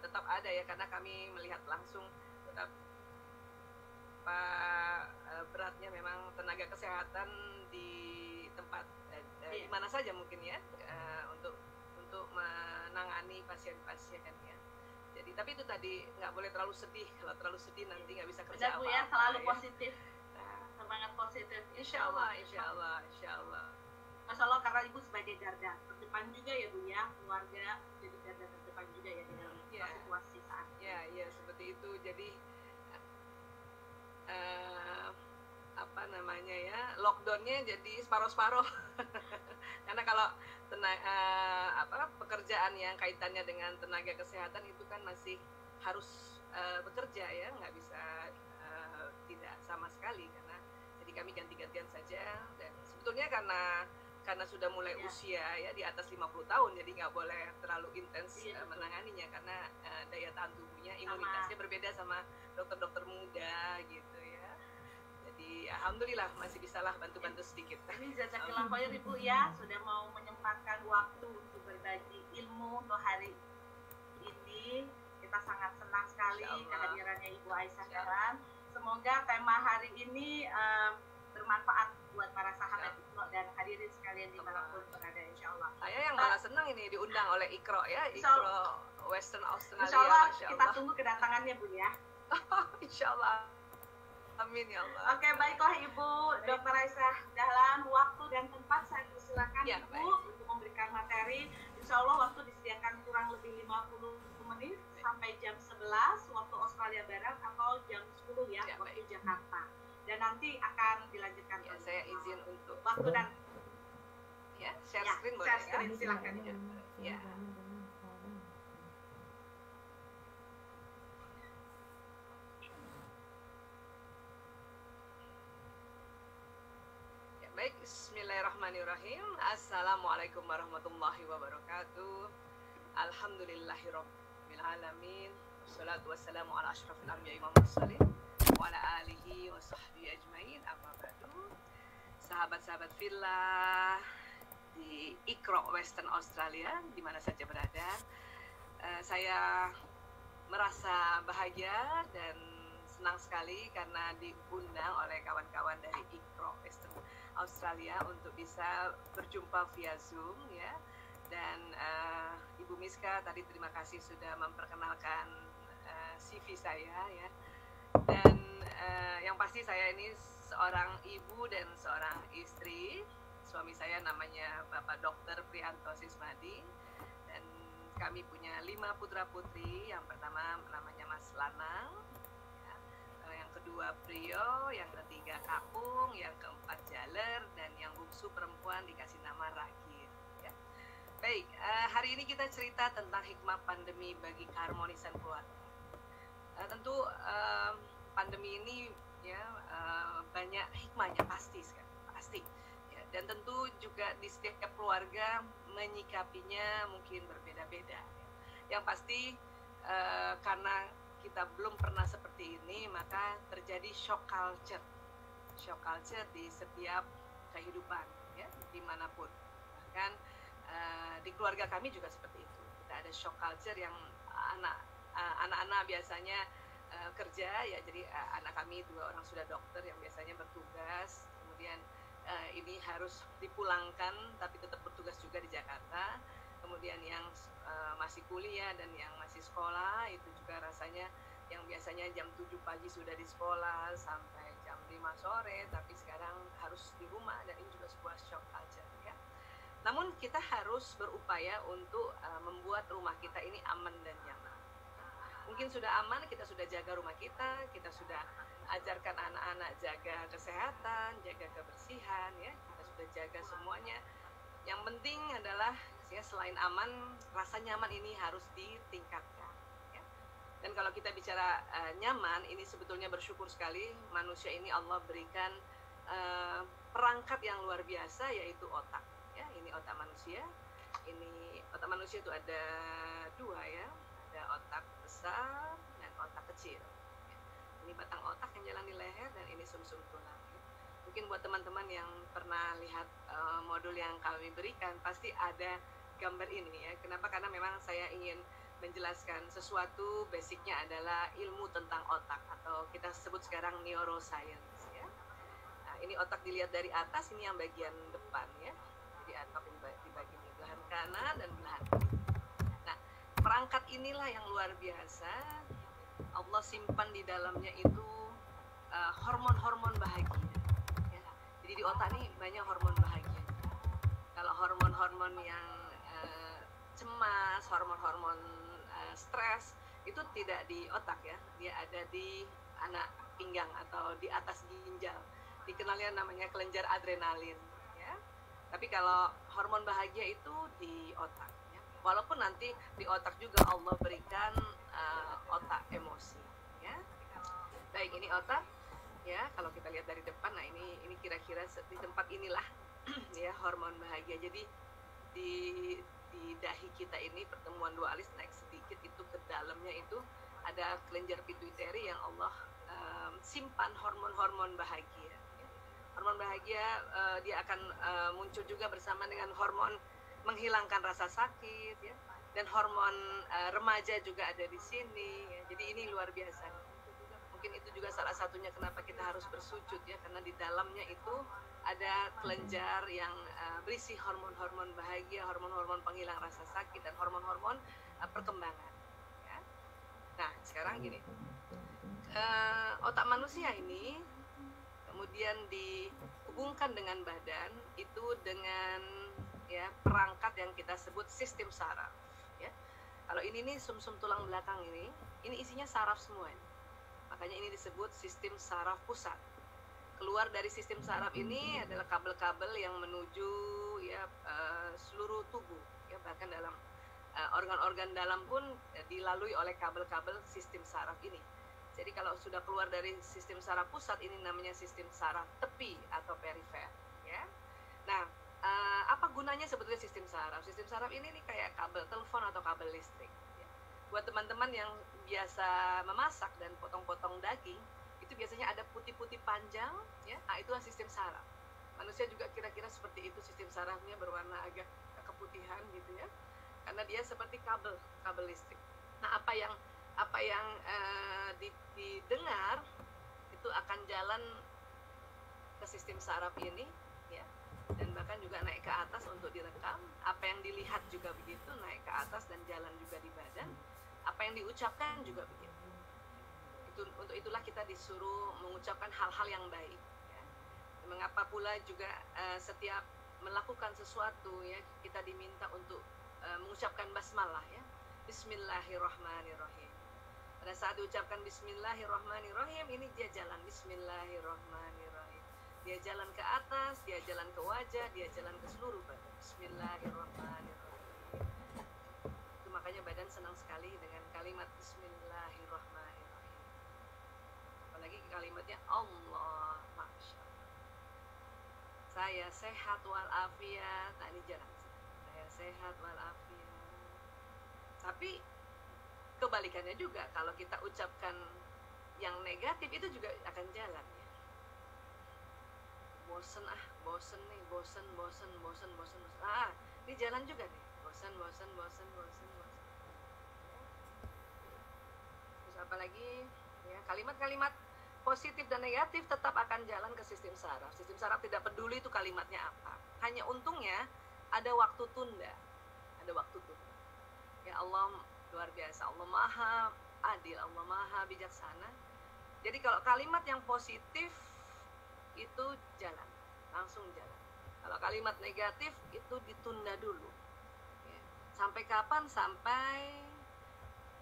tetap ada ya, karena kami melihat langsung betapa beratnya memang tenaga kesehatan di tempat di mana saja mungkin ya, untuk menangani pasien-pasien ya. Jadi tapi itu tadi nggak boleh terlalu sedih. Kalau terlalu sedih nanti nggak bisa kerja apa-apa. Bu ya, selalu positif. Semangat positif. Insya Allah. Masya Allah, karena Ibu sebagai garda terdepan juga ya Bu ya, keluarga jadi garda terdepan juga ya di dalam situasi saat ini. Ya seperti itu. Jadi apa namanya ya, lockdownnya jadi separuh-separuh. Karena kalau pekerjaan yang kaitannya dengan tenaga kesehatan itu kan masih harus bekerja ya, nggak bisa tidak sama sekali, karena jadi kami ganti-gantian saja. Dan sebetulnya karena sudah mulai usia ya di atas 50 tahun, jadi nggak boleh terlalu intens menanganinya, karena daya tahan tubuhnya, imunitasnya berbeda sama dokter-dokter muda gitu ya. Jadi alhamdulillah masih bisalah bantu-bantu sedikit. Ini jazakallah khair Ibu ya, sudah mau menyempatkan waktu untuk berbagi ilmu untuk hari ini. Kita sangat senang sekali kehadirannya Ibu Aisyah Dahlan. Semoga tema hari ini bermanfaat buat para sahabat Iqro dan hadirin sekalian dimanapun berada, insya Allah. Saya yang malah senang ini diundang oleh Iqro ya, Iqro Western Australia. Insya Allah kita tunggu kedatangannya Bu ya. Insya Allah. Amin ya Allah. Oke, baiklah Ibu Dr. Aisyah Dahlan, waktu dan tempat saya persilakan ya, Ibu untuk memberikan materi. Insya Allah waktu disediakan kurang lebih 50 menit sampai jam 11 waktu Australia Barat atau jam 10 ya waktu Jakarta. Dan nanti akan dilanjutkan. Ya, saya izin untuk waktu dan share screen boleh. Share screen silakan. Ya. Baik, bismillahirrahmanirrahim. Assalamualaikum warahmatullahi wabarakatuh. Alhamdulillahirabbil alamin. Wassalatu wassalamu ala asyrafil anbiya'i wal mursalin wa ala alihi wa sahbihi ajmain. Amma ba'du. Sahabat-sahabat fillah di Iqro Western Australia di mana saja berada, saya merasa bahagia dan senang sekali karena diundang oleh kawan-kawan dari Iqro Western Australia untuk bisa berjumpa via Zoom ya. Dan Ibu Miska tadi terima kasih sudah memperkenalkan CV saya ya. Dan yang pasti saya ini seorang ibu dan seorang istri. Suami saya namanya Bapak Dr. Prianto Sismadi, dan kami punya 5 putra putri. Yang pertama namanya Mas Lanang, yang kedua Prio, yang ketiga Kapung, yang keempat Jaler, dan yang bungsu perempuan dikasih nama Rakit ya. Baik, hari ini kita cerita tentang hikmah pandemi bagi keharmonisan keluarga. Tentu pandemi ini ya banyak hikmahnya pasti ya. Dan tentu juga di setiap keluarga menyikapinya mungkin berbeda-beda ya. Yang pasti karena kita belum pernah seperti ini, maka terjadi shock culture di setiap kehidupan ya, dimanapun. Bahkan di keluarga kami juga seperti itu. Kita ada shock culture yang anak-anak biasanya kerja ya, jadi anak kami 2 orang sudah dokter yang biasanya bertugas, kemudian ini harus dipulangkan tapi tetap bertugas juga di Jakarta. Kemudian yang masih kuliah dan yang masih sekolah itu juga rasanya yang biasanya jam 7 pagi sudah di sekolah sampai jam 5 sore, tapi sekarang harus di rumah, dan ini juga sebuah shock culture ya. Namun kita harus berupaya untuk membuat rumah kita ini aman dan nyaman. Mungkin sudah aman, kita sudah jaga rumah kita sudah ajarkan anak-anak jaga kesehatan, jaga kebersihan ya, kita sudah jaga semuanya. Yang penting adalah ya, selain aman, rasa nyaman ini harus ditingkatkan ya. Dan kalau kita bicara nyaman, ini sebetulnya bersyukur sekali manusia ini Allah berikan perangkat yang luar biasa, yaitu otak ya. Ini otak manusia. Ini otak manusia itu ada 2 ya, ada otak besar dan otak kecil. Ini batang otak yang jalan di leher, dan ini sumsum tulang. Mungkin buat teman-teman yang pernah lihat modul yang kami berikan, pasti ada gambar ini ya. Kenapa? Karena memang saya ingin menjelaskan sesuatu, basicnya adalah ilmu tentang otak atau kita sebut sekarang neuroscience ya. Nah, ini otak dilihat dari atas, ini yang bagian depan ya. Jadi otak dibagi belahan kanan dan belahan kiri. Nah, perangkat inilah yang luar biasa. Allah simpan di dalamnya itu hormon-hormon bahagia. Ya. Jadi di otak ini banyak hormon bahagia. Kalau hormon-hormon yang cemas, hormon-hormon stres itu tidak di otak ya, dia ada di anak pinggang atau di atas ginjal. Dikenalnya namanya kelenjar adrenalin ya. Tapi kalau hormon bahagia itu di otak ya. Walaupun nanti di otak juga Allah berikan otak emosi ya. Baik, ini otak ya. Kalau kita lihat dari depan, nah ini kira-kira di tempat inilah ya hormon bahagia. Jadi di dahi kita ini pertemuan dua alis naik sedikit itu ke dalamnya itu ada kelenjar pituitari yang Allah simpan hormon-hormon bahagia. Hormon bahagia dia akan muncul juga bersama dengan hormon menghilangkan rasa sakit ya, dan hormon remaja juga ada di sini ya. Jadi ini luar biasa. Mungkin itu juga salah satunya kenapa kita harus bersujud ya, karena di dalamnya itu ada kelenjar yang berisi hormon-hormon bahagia, hormon-hormon penghilang rasa sakit, dan hormon-hormon perkembangan ya. Nah sekarang gini, otak manusia ini kemudian dihubungkan dengan badan itu dengan ya perangkat yang kita sebut sistem saraf ya. Kalau ini nih sumsum tulang belakang ini isinya saraf semua ini. Makanya ini disebut sistem saraf pusat. Keluar dari sistem saraf ini adalah kabel-kabel yang menuju ya seluruh tubuh ya, bahkan dalam organ-organ dalam pun dilalui oleh kabel-kabel sistem saraf ini. Jadi kalau sudah keluar dari sistem saraf pusat, ini namanya sistem saraf tepi atau perifer ya. Nah, apa gunanya sebetulnya sistem saraf? Sistem saraf ini nih kayak kabel telepon atau kabel listrik ya. Buat teman-teman yang biasa memasak dan potong-potong daging, itu biasanya ada putih-putih panjang ya. Nah, itulah sistem saraf. Manusia juga kira-kira seperti itu, sistem sarafnya berwarna agak keputihan gitu ya. Karena dia seperti kabel listrik. Nah, apa yang didengar itu akan jalan ke sistem saraf ini ya, dan bahkan juga naik ke atas untuk direkam. Apa yang dilihat juga begitu, naik ke atas dan jalan juga di badan. Apa yang diucapkan juga begitu. Untuk itulah kita disuruh mengucapkan hal-hal yang baik ya. Mengapa pula juga setiap melakukan sesuatu ya, kita diminta untuk mengucapkan basmalah ya, Bismillahirrahmanirrahim. Pada saat diucapkan Bismillahirrahmanirrahim, ini dia jalan Bismillahirrahmanirrahim. Dia jalan ke atas, dia jalan ke wajah, dia jalan ke seluruh badan. Bismillahirrahmanirrahim. Itu makanya badan senang sekali dengan kalimat Bismillahirrahmanirrahim. Apalagi kalimatnya Allah, Masya Allah. Saya sehat walafiat. Nah ini jalan. Saya sehat walafiat. Tapi kebalikannya juga, kalau kita ucapkan yang negatif itu juga akan jalan ya. Bosen nih, bosen. Ah, ini jalan juga nih. Bosen. Terus apa lagi? Ya, kalimat-kalimat positif dan negatif tetap akan jalan ke sistem saraf. Sistem saraf tidak peduli itu kalimatnya apa. Hanya untungnya ada waktu tunda. Ya Allah luar biasa, Allah maha adil, Allah maha bijaksana. Jadi kalau kalimat yang positif itu jalan, langsung jalan. Kalau kalimat negatif itu ditunda dulu ya. Sampai kapan? Sampai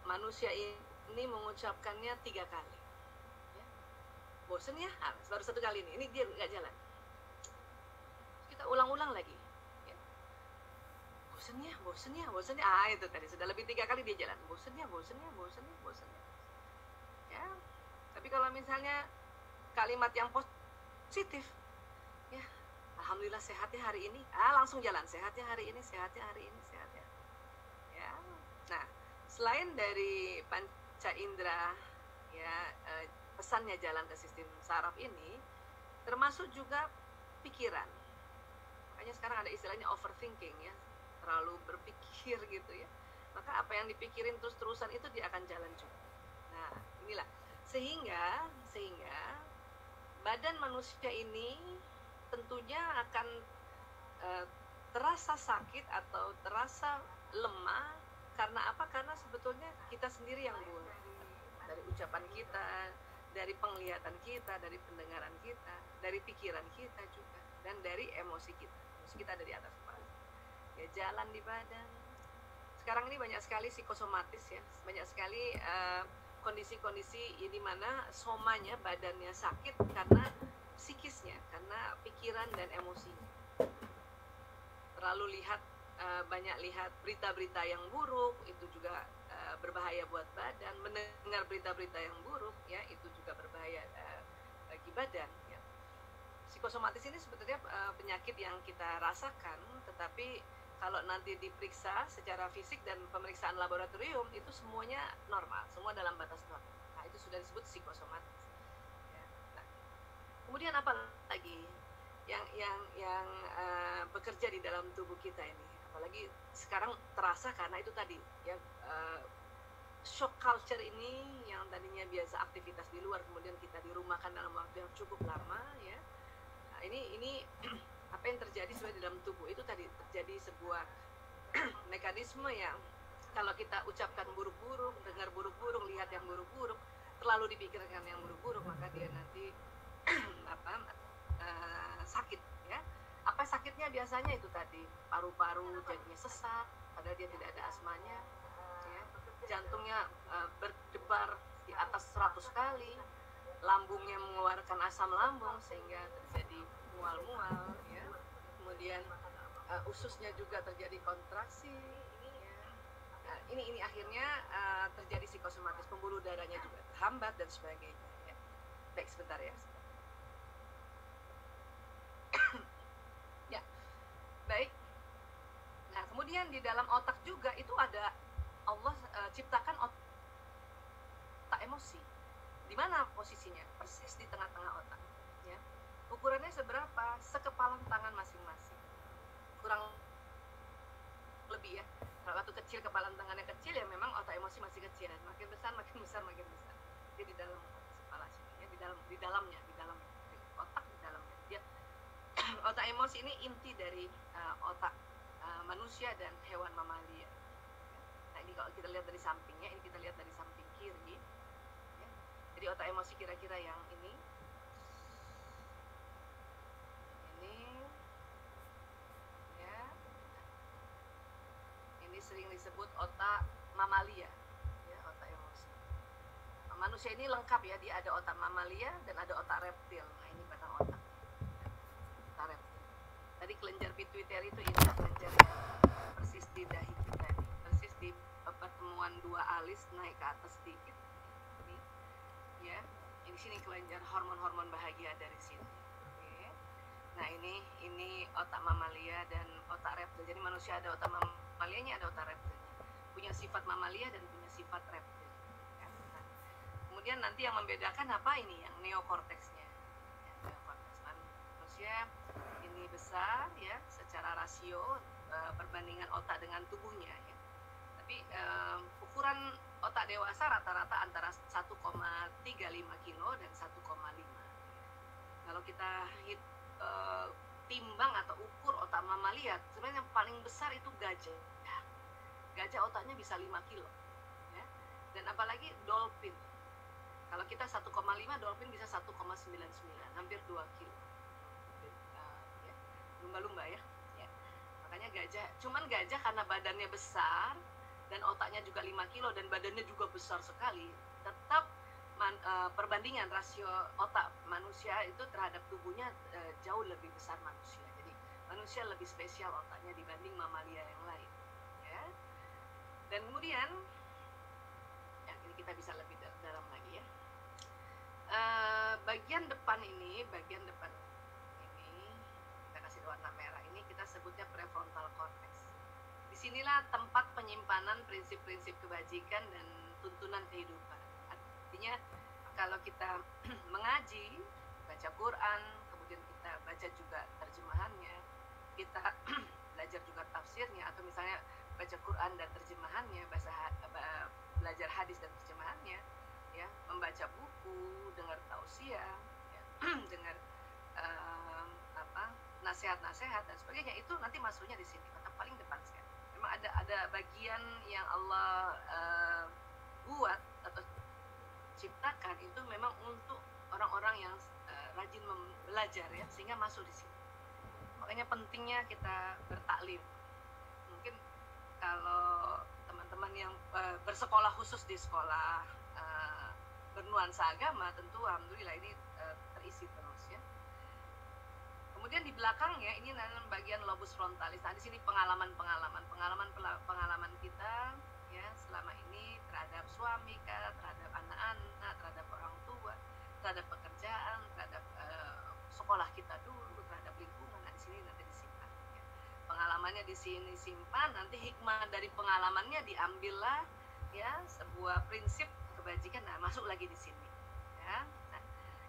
manusia ini mengucapkannya 3 kali ya. Bosen ya? Baru 1 kali ini dia nggak jalan. Kita ulang-ulang lagi ya. Bosennya. Ah itu tadi sudah lebih 3 kali dia jalan. Bosennya. Ya. Tapi kalau misalnya kalimat yang positif, ya alhamdulillah sehatnya hari ini. Langsung jalan, sehatnya hari ini. Ya. Nah, selain dari panca indera, ya pesannya jalan ke sistem saraf ini, termasuk juga pikiran. Makanya sekarang ada istilahnya overthinking ya, terlalu berpikir gitu ya. maka apa yang dipikirin terus-terusan itu dia akan jalan juga. Nah, inilah sehingga badan manusia ini tentunya akan terasa sakit atau terasa lemah. Karena apa? Karena sebetulnya kita sendiri yang buat. Dari ucapan kita, dari penglihatan kita, dari pendengaran kita, dari pikiran kita juga, dan dari emosi kita. Emosi kita ada di atas kepala. Ya, jalan di badan. Sekarang ini banyak sekali psikosomatis ya, banyak sekali kondisi-kondisi di mana somanya, badannya sakit karena psikisnya, karena pikiran dan emosinya. Terlalu banyak lihat berita-berita yang buruk, itu juga berbahaya buat badan. Mendengar berita-berita yang buruk ya, itu juga berbahaya bagi badan ya. Psikosomatis ini sebetulnya penyakit yang kita rasakan, tetapi kalau nanti diperiksa secara fisik dan pemeriksaan laboratorium itu semuanya normal, semua dalam batas normal. Nah, itu sudah disebut psikosomatis ya. Nah, kemudian apa lagi yang bekerja di dalam tubuh kita ini, apalagi sekarang terasa karena itu tadi ya, shock culture ini yang tadinya biasa aktivitas di luar, kemudian kita dirumahkan dalam waktu yang cukup lama ya. Nah, ini apa yang terjadi sebenarnya di dalam tubuh itu tadi terjadi sebuah mekanisme yang kalau kita ucapkan buruk-buruk, dengar buruk-buruk, lihat yang buruk-buruk, terlalu dipikirkan yang buruk-buruk, maka dia nanti sakit ya. Apa sakitnya biasanya itu tadi paru-paru jadinya sesak, padahal dia tidak ada asmanya ya. Jantungnya berdebar di atas 100 kali, lambungnya mengeluarkan asam lambung sehingga terjadi mual-mual ya. Kemudian ususnya juga terjadi kontraksi ya. Ini akhirnya terjadi psikosomatis, pembuluh darahnya juga terhambat dan sebagainya ya. Baik, sebentar ya. Ya, baik. Nah, kemudian di dalam otak juga itu ada, Allah ciptakan otak emosi. Di mana posisinya? Persis di tengah-tengah otak ya. Ukurannya seberapa? Sekepalan tangan masing-masing, kurang lebih ya. Kalau waktu kecil kepalan tangannya kecil ya memang otak emosi masih kecil, makin besar makin besar makin besar. Jadi di dalam kepala sini ya, di dalamnya otak, di dalamnya dia. Otak emosi ini inti dari otak manusia dan hewan mamalia. Nah, ini kalau kita lihat dari sampingnya, ini kita lihat dari samping kiri ya. Jadi otak emosi kira-kira yang ini ya. Ini sering disebut otak mamalia ya, otak emosi. Manusia ini lengkap ya, dia ada otak mamalia dan ada otak reptil. Nah, ini batang otak reptil. Tadi kelenjar pituitari itu ini kelenjar yang persis di dahi kita nih, persis di pertemuan dua alis naik ke atas sedikit ini ya. Di sini kelenjar hormon bahagia dari sini. Oke. Nah, ini otak mamalia dan otak reptil. Jadi manusia ada otak mamalianya, ada otak reptilnya. Punya sifat mamalia dan punya sifat reptil ya. Nah, kemudian nanti yang membedakan apa ini, yang neokorteksnya ya, neokorteks manusia ini besar ya secara rasio perbandingan otak dengan tubuhnya ya. Tapi ukuran otak dewasa rata-rata antara 1,35 kilo dan 1,5. Kalau kita timbang atau ukur otak mamalia, sebenarnya yang paling besar itu gajah. Gajah otaknya bisa 5 kilo ya. Dan apalagi dolphin. Kalau kita 1,5, dolphin bisa 1,99, hampir 2 kilo. Ya. Lumba-lumba ya. Makanya cuman gajah karena badannya besar dan otaknya juga 5 kilo dan badannya juga besar sekali, tetap perbandingan rasio otak manusia itu terhadap tubuhnya jauh lebih besar manusia. Jadi manusia lebih spesial otaknya dibanding mamalia yang lain ya. Dan kemudian ya, ini kita bisa lebih dalam lagi ya. Bagian depan ini kita kasih warna merah, ini kita sebutnya prefrontal cortex. Disinilah tempat penyimpanan prinsip-prinsip kebajikan dan tuntunan kehidupan. Artinya kalau kita mengaji, baca Quran, kemudian kita baca juga terjemahannya, kita belajar juga tafsirnya, atau misalnya baca Quran dan terjemahannya, belajar hadis dan terjemahannya, ya, membaca buku, dengar tausiah, ya, dengar nasihat-nasihat dan sebagainya, itu nanti masuknya di sini, kata paling depan sekali. Memang ada bagian yang Allah buat atau ciptakan itu memang untuk orang-orang yang rajin belajar, ya, sehingga masuk di sini. Makanya pentingnya kita bertaklim. Mungkin kalau teman-teman yang bersekolah khusus di sekolah bernuansa agama, tentu alhamdulillah ini terisi terus, ya. Kemudian di belakangnya ini dalam bagian lobus frontalis. Nah, di sini pengalaman kita, ya, selama ini terhadap suami, terhadap anak-anak, terhadap orang tua, terhadap pekerjaan, terhadap sekolah kita dulu, terhadap lingkungan. Nah, di sini nanti disimpan, ya. Pengalamannya di sini simpan, nanti hikmah dari pengalamannya diambillah, ya, sebuah prinsip kebajikan. Nah, masuk lagi di sini, ya. Nah,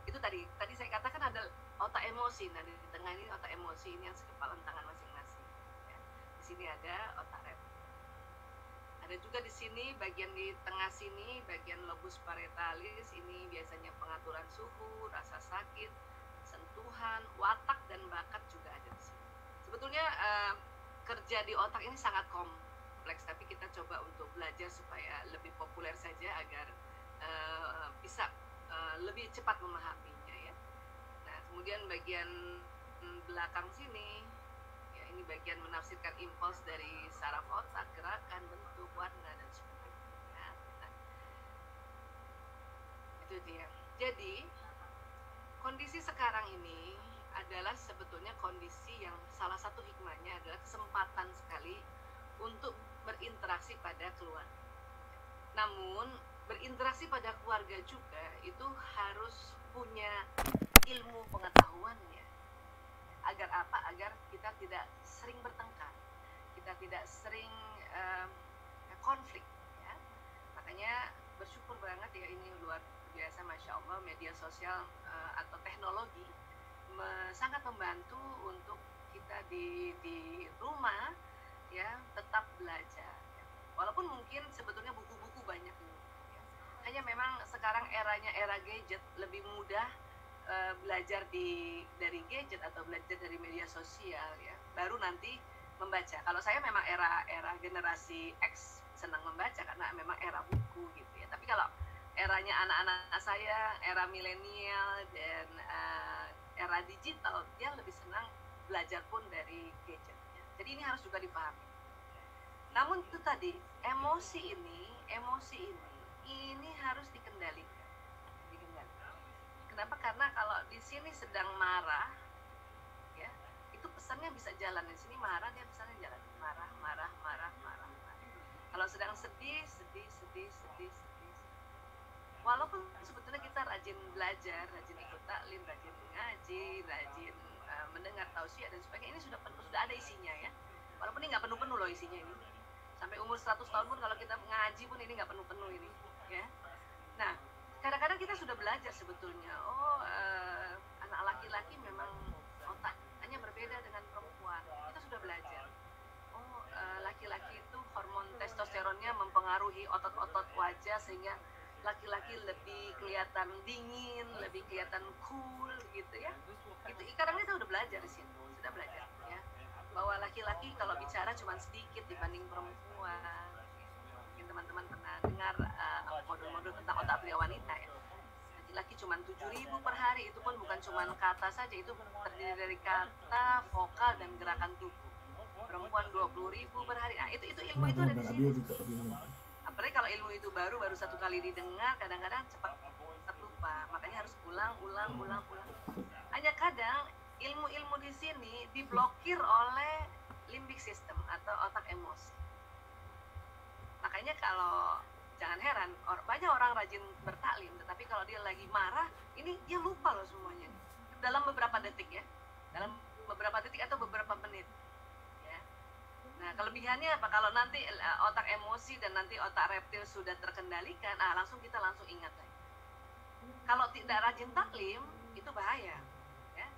itu tadi saya katakan ada otak emosi. Nah, di tengah ini otak emosi, ini yang sekepalan tangan masing-masing, ya. Di sini ada otak reptil. Ada juga di sini bagian di tengah sini, bagian lobus parietalis, ini biasanya pengaturan suhu, rasa sakit, sentuhan, watak dan bakat juga ada di sini. Sebetulnya kerja di otak ini sangat kompleks, tapi kita coba untuk belajar supaya lebih populer saja agar bisa lebih cepat memahaminya, ya. Nah, kemudian bagian belakang sini, ya, ini bagian menafsirkan impuls dari saraf otak, gerakan, bentuk, warna dan sebagainya. Nah, itu dia. Jadi kondisi sekarang ini adalah sebetulnya kondisi yang salah satu hikmahnya adalah kesempatan sekali untuk berinteraksi pada keluarga. Namun berinteraksi pada keluarga juga itu harus punya ilmu pengetahuannya. Agar apa? Agar kita tidak sering bertengkar, kita tidak sering konflik, ya. Makanya bersyukur banget, ya, ini luar biasa, Masya Allah, media sosial atau teknologi sangat membantu untuk kita di rumah, ya, tetap belajar, ya. Walaupun mungkin sebetulnya buku-buku banyak, ya. Hanya memang sekarang eranya era gadget, lebih mudah belajar dari gadget atau belajar dari media sosial, ya, baru nanti membaca. Kalau saya memang era generasi X, senang membaca karena memang era buku, gitu, ya. Tapi kalau eranya anak-anak saya, era milenial dan era digital, dia lebih senang belajar pun dari gadget, ya. Jadi ini harus juga dipahami. Namun itu tadi, emosi ini harus dikendalikan. Kenapa? Karena kalau di sini sedang marah, ya, itu pesannya bisa jalan. Di sini marah, dia pesannya jalan. Marah. Kalau sedang sedih. Walaupun sebetulnya kita rajin belajar, rajin ikut taklim, rajin ngaji, rajin mendengar tausiah dan sebagainya, ini sudah ada isinya, ya. Walaupun ini nggak penuh-penuh loh isinya ini. Sampai umur 100 tahun pun kalau kita ngaji pun ini nggak penuh-penuh ini, ya. Nah, kadang-kadang kita sudah belajar sebetulnya, anak laki-laki memang otaknya berbeda dengan perempuan. Kita sudah belajar. Laki-laki itu hormon testosteronnya mempengaruhi otot-otot wajah sehingga laki-laki lebih kelihatan dingin, lebih kelihatan cool, gitu, ya. Itu kadang kita udah belajar di sini, sudah belajar, ya, bahwa laki-laki kalau bicara cuma sedikit dibanding perempuan. Mungkin teman-teman pernah dengar modul-modul tentang otak pria wanita, ya. Laki-laki cuma 7.000 per hari, itu pun bukan cuma kata saja, itu terdiri dari kata, vokal dan gerakan tubuh. Perempuan 20.000 per hari. Nah, itu ilmu itu ada di sini. Apalagi kalau ilmu itu baru satu kali didengar, kadang-kadang cepat terlupa. Makanya harus ulang. Hanya kadang ilmu-ilmu di sini diblokir oleh limbic system atau otak emosi. Makanya kalau jangan heran, banyak orang rajin bertaklim, tetapi kalau dia lagi marah, ini dia lupa loh semuanya. Dalam beberapa detik, ya. Dalam beberapa detik atau beberapa menit. Nah, kelebihannya apa? Kalau nanti otak emosi dan nanti otak reptil sudah terkendalikan, kita langsung ingat lagi. Kalau tidak rajin taklim, itu bahaya, ya.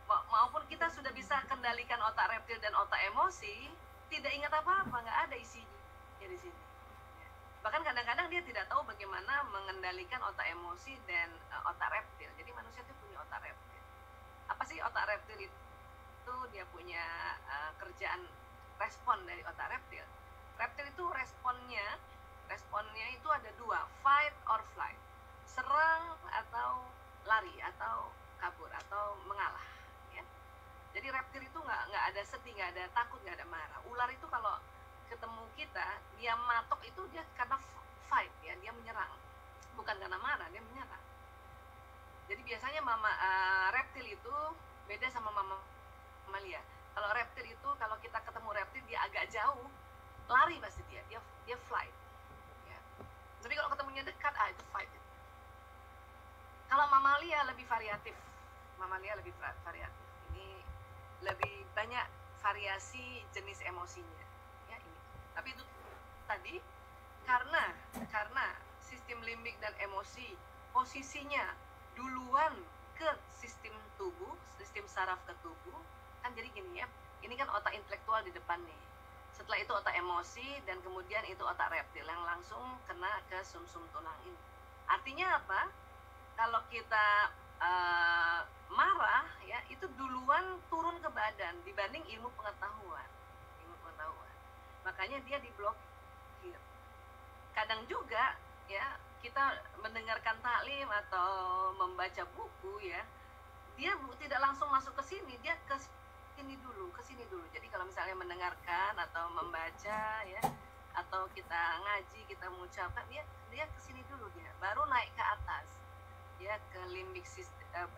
Maupun kita sudah bisa kendalikan otak reptil dan otak emosi, tidak ingat apa-apa, nggak ada isinya di sini. Bahkan kadang-kadang dia tidak tahu bagaimana mengendalikan otak emosi dan otak reptil. Jadi manusia itu punya otak reptil. Apa sih otak reptil itu? Dia punya kerjaan respon dari otak reptil. Reptil itu responnya itu ada dua, fight or flight, serang atau lari atau kabur atau mengalah. Ya. Jadi reptil itu nggak ada sedih, nggak ada takut, nggak ada marah. Ular itu kalau ketemu kita, dia matok itu dia karena fight, ya, dia menyerang, bukan karena marah, dia menyerang. Jadi biasanya reptil itu beda sama mamalia. Kalau reptil itu, kalau kita ketemu reptil dia agak jauh, lari pasti dia flight. Ya. Tapi kalau ketemunya dekat, itu fight. Kalau mamalia lebih variatif, Ini lebih banyak variasi jenis emosinya. Ya, ini. Tapi itu tadi karena sistem limbik dan emosi posisinya duluan ke sistem tubuh, sistem saraf ke tubuh, kan jadi gini ya. Ini kan otak intelektual di depan nih. Setelah itu otak emosi dan kemudian itu otak reptil yang langsung kena ke sumsum tulang ini. Artinya apa? Kalau kita marah ya, itu duluan turun ke badan dibanding ilmu pengetahuan. Makanya dia diblokir. Kadang juga ya kita mendengarkan taklim atau membaca buku ya, dia tidak langsung masuk ke sini, dia ke sini dulu. Jadi kalau misalnya mendengarkan atau membaca ya, atau kita ngaji, kita mengucapkan, dia ke sini dulu, dia baru naik ke atas. Ya, ke limbik sistem,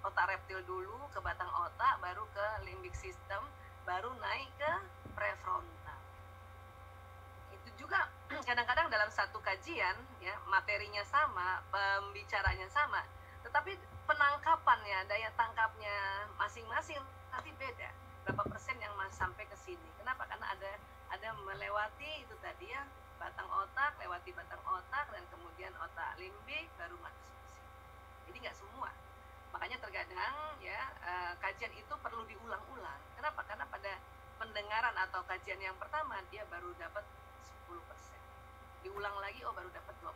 otak reptil dulu, ke batang otak, baru ke limbik sistem, baru naik ke prefrontal. Itu juga kadang-kadang dalam satu kajian ya, materinya sama, pembicaranya sama, tetapi penangkapannya, daya tangkapnya masing-masing nanti beda. Berapa persen yang sampai ke sini? Kenapa? Karena ada melewati itu tadi ya, batang otak, lewati batang otak, dan kemudian otak limbik baru masuk ke sini. Jadi nggak semua. Makanya terkadang ya kajian itu perlu diulang-ulang. Kenapa? Karena pada pendengaran atau kajian yang pertama dia baru dapat 10%. Diulang lagi, baru dapat 20%.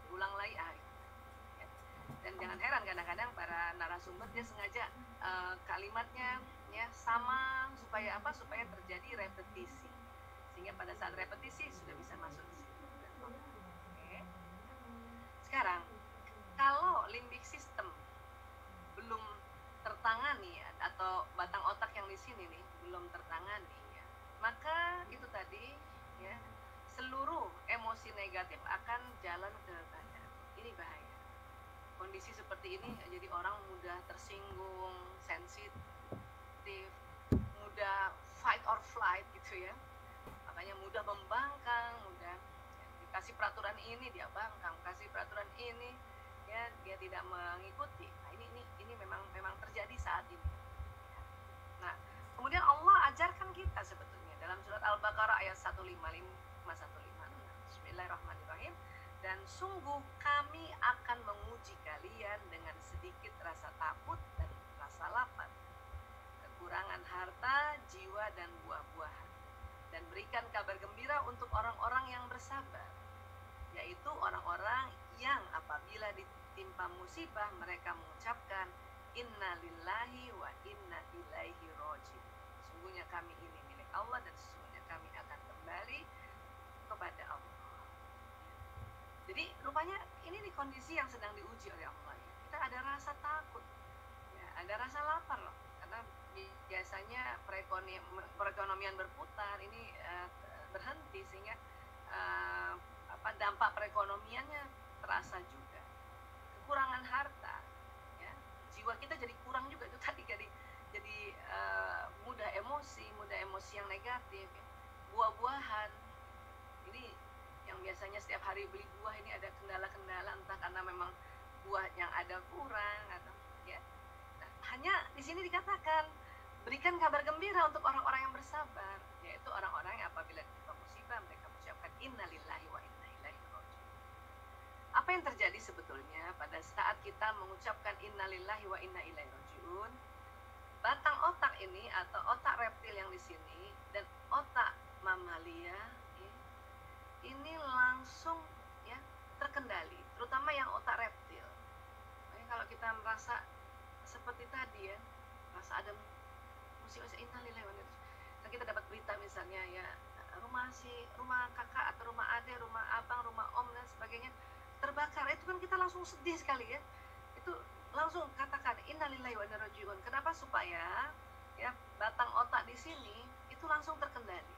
Diulang lagi, ya. Dan jangan heran kadang-kadang para narasumber dia sengaja kalimatnya ya sama supaya apa? Supaya terjadi repetisi. Sehingga pada saat repetisi sudah bisa masuk di situ. Oke. Sekarang kalau limbik system belum tertangani ya, atau batang otak yang di sini nih belum tertangani ya, maka itu tadi ya, seluruh emosi negatif akan jalan ke badan. Ini bahaya. Kondisi seperti ini jadi orang mudah tersinggung, sensitif, mudah fight or flight gitu ya. Makanya mudah membangkang, mudah ya, dikasih peraturan ini dia bangkang, kasih peraturan ini ya dia tidak mengikuti. Nah, ini memang terjadi saat ini. Nah, kemudian Allah ajarkan kita sebetulnya dalam surat Al-Baqarah ayat 155 Bismillahirrahmanirrahim. Dan sungguh kami akan menguji kalian dengan sedikit rasa takut dan rasa lapar, kekurangan harta, jiwa, dan buah-buahan. Dan berikan kabar gembira untuk orang-orang yang bersabar, yaitu orang-orang yang apabila ditimpa musibah mereka mengucapkan inna lillahi wa inna ilaihi raji'un. Sesungguhnya kami ini milik Allah dan sesungguhnya kami akan kembali kepada Allah. Jadi rupanya ini di kondisi yang sedang diuji oleh Allah ya. Kita ada rasa takut ya, ada rasa lapar loh, karena biasanya perekonomian berputar ini berhenti, sehingga dampak perekonomiannya terasa juga. Kekurangan harta ya, jiwa kita jadi kurang juga itu tadi, jadi mudah emosi yang negatif ya. Buah-buahan ini yang biasanya setiap hari beli buah, ini ada kendala-kendala, entah karena memang buah yang ada kurang atau ya. Nah, hanya di sini dikatakan berikan kabar gembira untuk orang-orang yang bersabar, yaitu orang-orang yang apabila ditimpa musibah mereka mengucapkan innalillahi wa inna ilaihi raji'un. Apa yang terjadi sebetulnya pada saat kita mengucapkan innalillahi wa inna ilaihi raji'un? Batang otak ini atau otak reptil yang di sini dan otak mamalia ya, ini langsung ya terkendali, terutama yang otak reptil. Kalau kita merasa seperti tadi ya, merasa ada musibah, innalillahi wa inna ilaihi raji'un. Dan kita dapat berita misalnya ya, rumah kakak atau rumah adik, rumah abang, rumah om dan sebagainya terbakar, itu kan kita langsung sedih sekali ya. Itu langsung katakan innalillahi wa inna ilaihi raji'un. Kenapa? Supaya ya batang otak di sini itu langsung terkendali.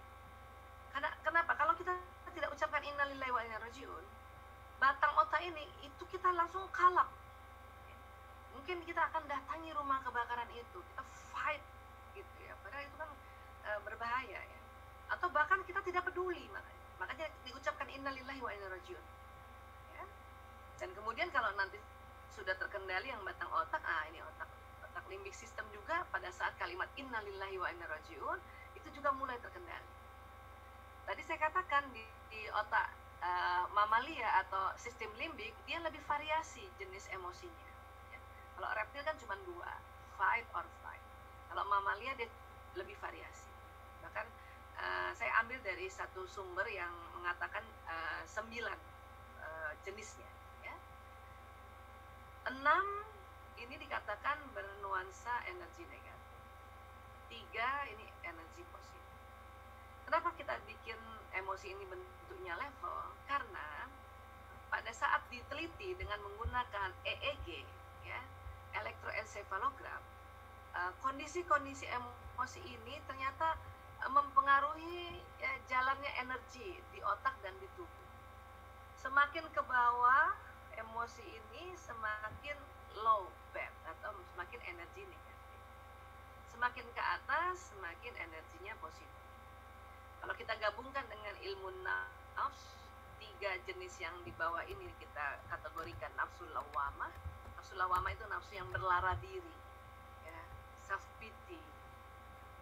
Kenapa? Kalau kita tidak ucapkan innalillahi wa inna ilaihi raji'un, batang otak ini itu kita langsung kalap. Mungkin kita akan datangi rumah kebakaran itu, kita fight gitu ya, padahal itu kan berbahaya ya. Atau bahkan kita tidak peduli, makanya diucapkan innalillahi wa inna ilaihi raji'un ya. Dan kemudian kalau nanti sudah terkendali yang batang otak, ini otak limbik sistem juga, pada saat kalimat innalillahi wa inna ilaihi raji'un itu juga mulai terkendali. Tadi saya katakan di otak mamalia atau sistem limbik dia lebih variasi jenis emosinya. Kalau reptil kan cuma 2, fight or flight. Kalau mamalia dia lebih variasi. Bahkan saya ambil dari satu sumber yang mengatakan 9 jenisnya. Ya. 6 ini dikatakan bernuansa energi negatif. 3 ini energi positif. Kenapa kita bikin emosi ini bentuknya level? Karena pada saat diteliti dengan menggunakan EEG, ya, elektroensefalogram, kondisi-kondisi emosi ini ternyata mempengaruhi ya, jalannya energi di otak dan di tubuh. Semakin ke bawah emosi ini semakin low bad atau semakin energi negatif. Semakin ke atas semakin energinya positif. Kalau kita gabungkan dengan ilmu nafs, 3 jenis yang di bawah ini kita kategorikan nafsu lawamah. Nafsu lawamah itu nafsu yang berlara diri ya, self pity,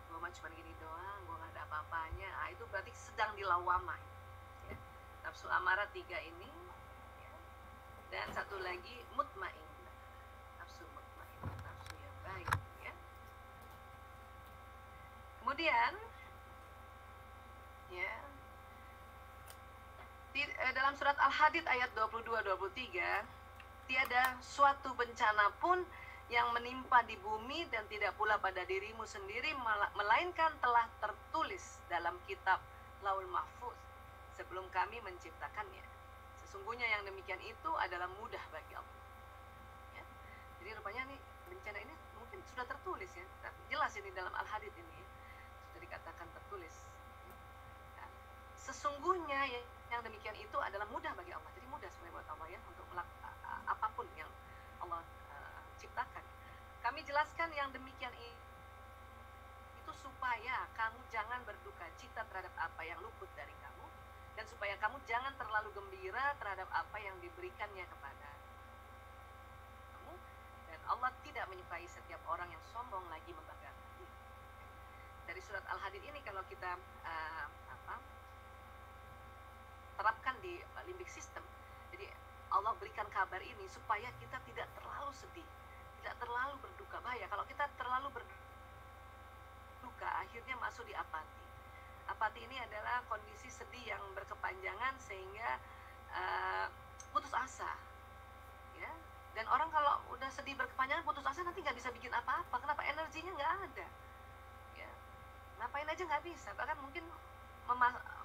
gue mah cuma gini doang, gue gak ada apa-apanya, itu berarti sedang dilawamah ya. Nafsu amarah 3 ini ya. Dan satu lagi mutmainnah, nafsu mutmainnah, nafsu yang baik ya. Kemudian ya dalam surat Al-Hadid ayat 22-23, tiada suatu bencana pun yang menimpa di bumi dan tidak pula pada dirimu sendiri, melainkan telah tertulis dalam kitab Laul Mahfuz sebelum kami menciptakannya. Sesungguhnya yang demikian itu adalah mudah bagi Allah. Ya. Jadi rupanya nih bencana ini mungkin sudah tertulis ya, jelas ini dalam Al-Hadid ini ya, sudah dikatakan tertulis. Nah, sesungguhnya yang demikian itu adalah mudah bagi Allah. Jadi mudah sebenarnya buat Allah ya untuk melakukan apapun yang Allah ciptakan. Kami jelaskan yang demikian itu supaya kamu jangan berduka cita terhadap apa yang luput dari kamu, dan supaya kamu jangan terlalu gembira terhadap apa yang diberikannya kepada kamu. Dan Allah tidak menyukai setiap orang yang sombong lagi membanggakan diri. Dari surat Al-Hadid ini kalau kita terapkan di limbik system, jadi Allah berikan kabar ini supaya kita tidak terlalu sedih, tidak terlalu berduka. Bahaya kalau kita terlalu berduka, akhirnya masuk di apati. Apati ini adalah kondisi sedih yang berkepanjangan sehingga putus asa ya. Dan orang kalau udah sedih berkepanjangan, putus asa, nanti nggak bisa bikin apa-apa. Kenapa? Energinya nggak ada ya. Ngapain aja nggak bisa, bahkan mungkin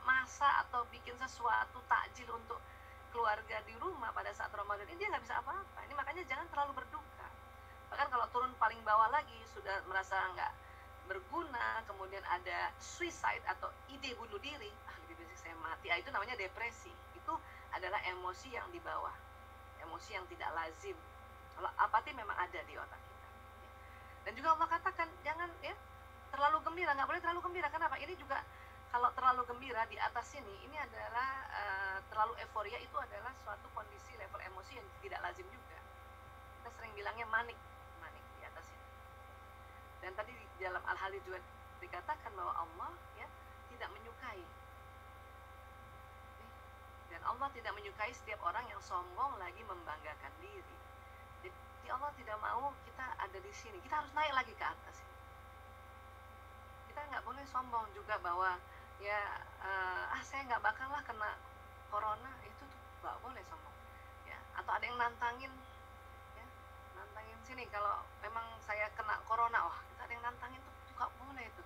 masak atau bikin sesuatu takjil untuk keluarga di rumah pada saat Ramadan ini, dia nggak bisa apa-apa. Ini makanya jangan terlalu berduka. Bahkan kalau turun paling bawah lagi, sudah merasa nggak berguna, kemudian ada suicide atau ide bunuh diri, lebih baik saya mati, itu namanya depresi. Itu adalah emosi yang di bawah, emosi yang tidak lazim. Kalau apati memang ada di otak kita ya. Dan juga Allah katakan jangan ya terlalu gembira, nggak boleh terlalu gembira. Kenapa? Ini juga kalau terlalu gembira di atas ini adalah terlalu euforia, itu adalah suatu kondisi level emosi yang tidak lazim juga. Kita sering bilangnya manik di atas ini. Dan tadi di dalam Al-Hadid juga dikatakan bahwa Allah ya tidak menyukai. Dan Allah tidak menyukai setiap orang yang sombong lagi membanggakan diri. Jadi Allah tidak mau kita ada di sini. Kita harus naik lagi ke atas. Kita nggak boleh sombong juga bahwa ya saya nggak bakal lah kena corona, itu tuh nggak boleh sombong ya. Atau ada yang nantangin ya, nantangin sini kalau memang saya kena corona, wah kita ada yang nantangin tuh juga boleh itu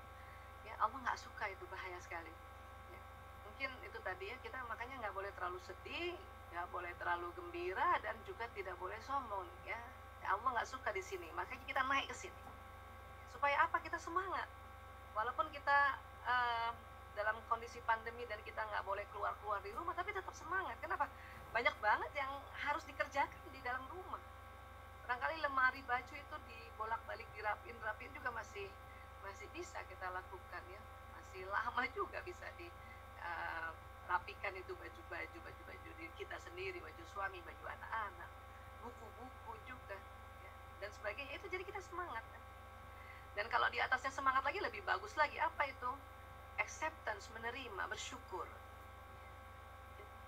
ya. Allah nggak suka, itu bahaya sekali ya. Mungkin itu tadi ya, kita makanya nggak boleh terlalu sedih, nggak boleh terlalu gembira, dan juga tidak boleh sombong ya. Allah nggak suka di sini, makanya kita naik ke sini supaya apa? Kita semangat walaupun kita dalam kondisi pandemi dan kita nggak boleh keluar di rumah, tapi tetap semangat. Kenapa? Banyak banget yang harus dikerjakan di dalam rumah. Barangkali lemari baju itu dibolak-balik dirapin juga masih bisa kita lakukan ya. Masih lama juga bisa dirapikan itu baju diri kita sendiri, baju suami, baju anak-anak, buku-buku juga ya, dan sebagainya. Itu jadi kita semangat kan? Dan kalau di atasnya semangat lagi, lebih bagus lagi, apa itu? Acceptance, menerima, bersyukur.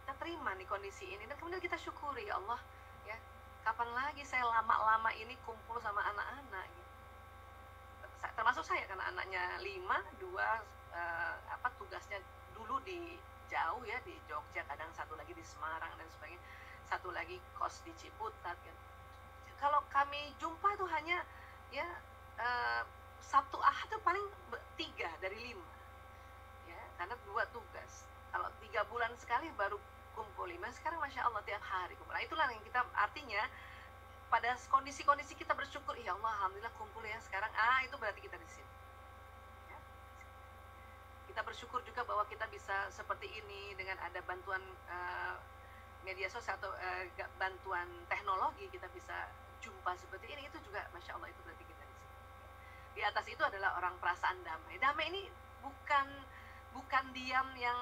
Kita terima nih kondisi ini, dan kemudian kita syukuri, ya Allah ya, kapan lagi saya lama-lama ini kumpul sama anak-anak gitu. Termasuk saya, karena anaknya 5, 2 tugasnya dulu di jauh ya, di Jogja, kadang satu lagi di Semarang dan sebagainya, satu lagi kos di Ciputat kan. Kalau kami jumpa itu hanya ya Sabtu Ahad itu paling 3 dari 5 ya, karena 2 tugas. Kalau 3 bulan sekali baru kumpul 5. Sekarang Masya Allah tiap hari kumpul. Nah, itulah yang kita, artinya pada kondisi-kondisi kita bersyukur, ya Allah alhamdulillah kumpul ya sekarang, itu berarti kita di sini ya. Kita bersyukur juga bahwa kita bisa seperti ini dengan ada bantuan media sosial atau bantuan teknologi, kita bisa jumpa seperti ini. Itu juga Masya Allah, itu berarti kita di sini. Di atas itu adalah orang perasaan damai. Damai ini bukan diam yang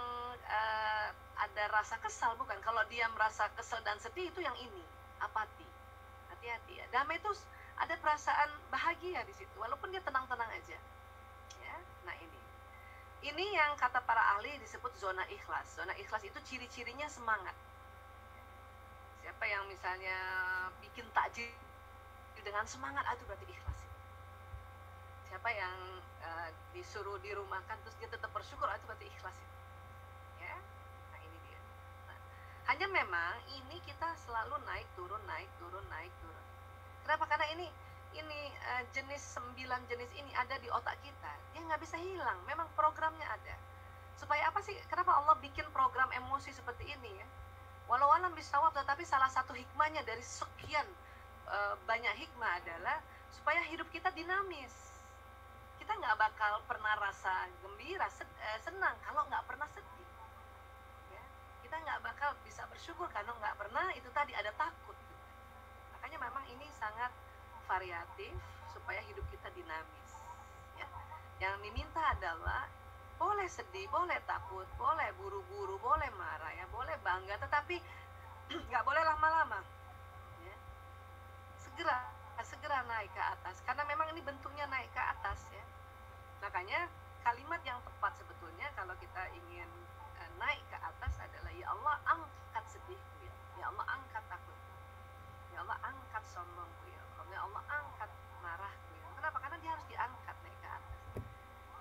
ada rasa kesal, bukan. Kalau diam rasa kesal dan sedih itu yang ini, apati. Hati-hati ya. Damai itu ada perasaan bahagia di situ, walaupun dia tenang-tenang aja. Ya, nah ini yang kata para ahli disebut zona ikhlas. Zona ikhlas itu ciri-cirinya semangat. Siapa yang misalnya bikin takjil dengan semangat, itu berarti ikhlas. Siapa yang disuruh dirumahkan terus dia tetap bersyukur, itu berarti ikhlas ya. Nah ini dia. Nah, hanya memang ini kita selalu naik turun. Kenapa? Karena ini jenis 9 jenis ini ada di otak kita, dia nggak bisa hilang. Memang programnya ada. Supaya apa sih? Kenapa Allah bikin program emosi seperti ini ya? Walau alam bisawab, tetapi salah satu hikmahnya dari sekian banyak hikmah adalah supaya hidup kita dinamis. Kita nggak bakal pernah rasa gembira, senang kalau nggak pernah sedih ya. Kita nggak bakal bisa bersyukur kalau nggak pernah itu tadi ada takut. Makanya memang ini sangat variatif supaya hidup kita dinamis ya. Yang diminta adalah boleh sedih, boleh takut, boleh buru-buru, boleh marah ya, boleh bangga, tetapi nggak boleh lama-lama ya. Segera naik ke atas, karena memang ini bentuknya naik ke atas ya. Makanya kalimat yang tepat sebetulnya kalau kita ingin naik ke atas adalah, ya Allah angkat sedihku ya, ya Allah angkat takutku, ya Allah angkat sombongku ya Allah angkat marahku ya. Kenapa? Karena dia harus diangkat naik ke atas.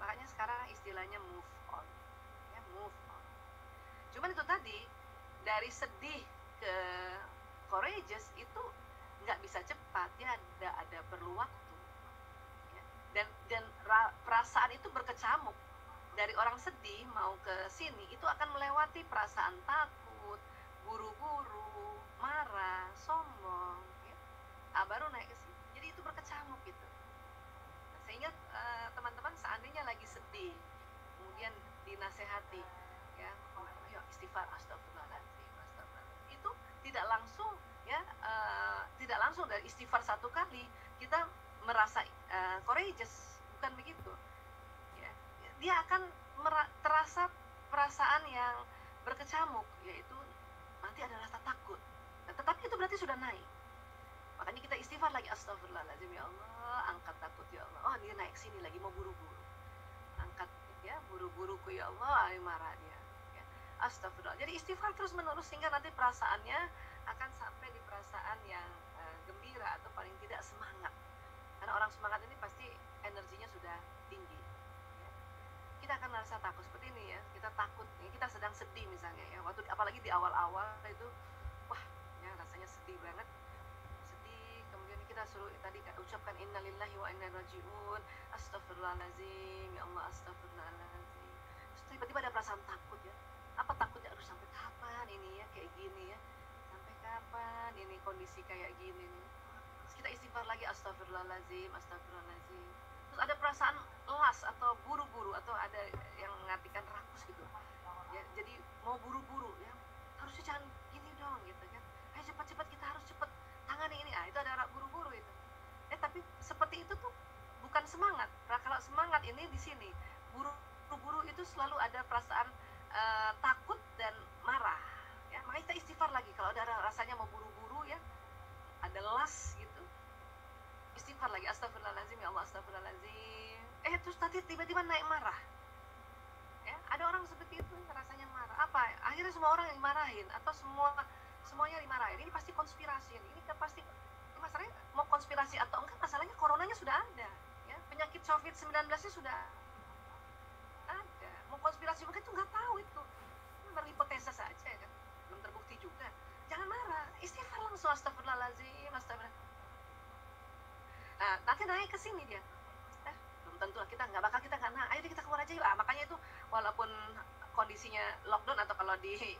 Makanya sekarang istilahnya move on ya, move on. Cuman itu tadi, dari sedih ke courageous itu nggak bisa cepat ya, ada perlu waktu ya. Dan perasaan itu berkecamuk. Dari orang sedih mau ke sini itu akan melewati perasaan takut, buru-buru, marah, sombong ya. Baru naik ke sini. Jadi itu berkecamuk gitu. Nah, sehingga teman-teman seandainya lagi sedih, kemudian dinasehati ya, ayo istighfar, astagfirullahaladzim, itu tidak langsung ya, tidak langsung dari istighfar 1 kali kita merasa courageous, bukan begitu ya. Dia akan terasa perasaan yang berkecamuk, yaitu nanti ada rasa takut. Nah, tetapi itu berarti sudah naik. Makanya kita istighfar lagi, astagfirullahaladzim, ya Allah angkat takut ya Allah. Oh dia naik sini lagi, mau buru-buru, angkat ya buru-buruku ya Allah, marah dia ya. Astagfirullah. Jadi istighfar terus menerus sehingga nanti perasaannya akan sampai di perasaan yang gembira atau paling tidak semangat. Karena orang semangat ini pasti energinya sudah tinggi ya. kita akan merasa takut seperti ini ya. Kita takut nih, kita sedang sedih misalnya ya. Waktu apalagi di awal-awal itu, wah, ya rasanya sedih banget. Sedih, kemudian kita suruh tadi ucapkan innalillahi wa inna ilaihi rajiun, astagfirullahalazim, ya Allah astagfirullahalazim. Terus tiba-tiba ada perasaan takut ya. Apa takutnya? Aduh, sampai kapan ini ya kayak gini ya? Sampai kapan ini kondisi kayak gini nih? Terus kita istighfar lagi, astagfirullahalazim, astagfirullahalazim. Terus ada perasaan lelas atau buru-buru atau ada yang mengartikan rakus gitu ya, jadi mau buru-buru ya, harusnya jangan gini dong gitu kan, ayo cepat-cepat kita harus cepat tangani ini, itu ada buru-buru itu. Tapi seperti itu tuh bukan semangat. Nah, kalau semangat ini di sini buru-buru itu selalu ada perasaan takut dan marah ya. Makanya kita istighfar lagi kalau ada rasanya mau buru-buru ya, ada lelas gitu, istighfar lagi, astagfirullahaladzim, ya Allah astagfirullahaladzim. Terus tadi tiba-tiba naik marah ya. Ada orang seperti itu rasanya marah, apa akhirnya semua orang yang dimarahin atau semuanya dimarahin. Ini pasti konspirasi, ini kan pasti masalahnya. Mau konspirasi atau enggak, masalahnya coronanya sudah ada ya, penyakit COVID-19 nya sudah ada. Mau konspirasi mungkin itu nggak tahu, itu baru hipotesa saja kan, belum terbukti juga. Jangan marah, istighfar langsung, astagfirullahaladzim, astagfirullah. Nah, nanti naik ke sini dia. Belum tentu lah, kita nggak naik. Ayo kita keluar aja yuk. Makanya itu walaupun kondisinya lockdown atau kalau di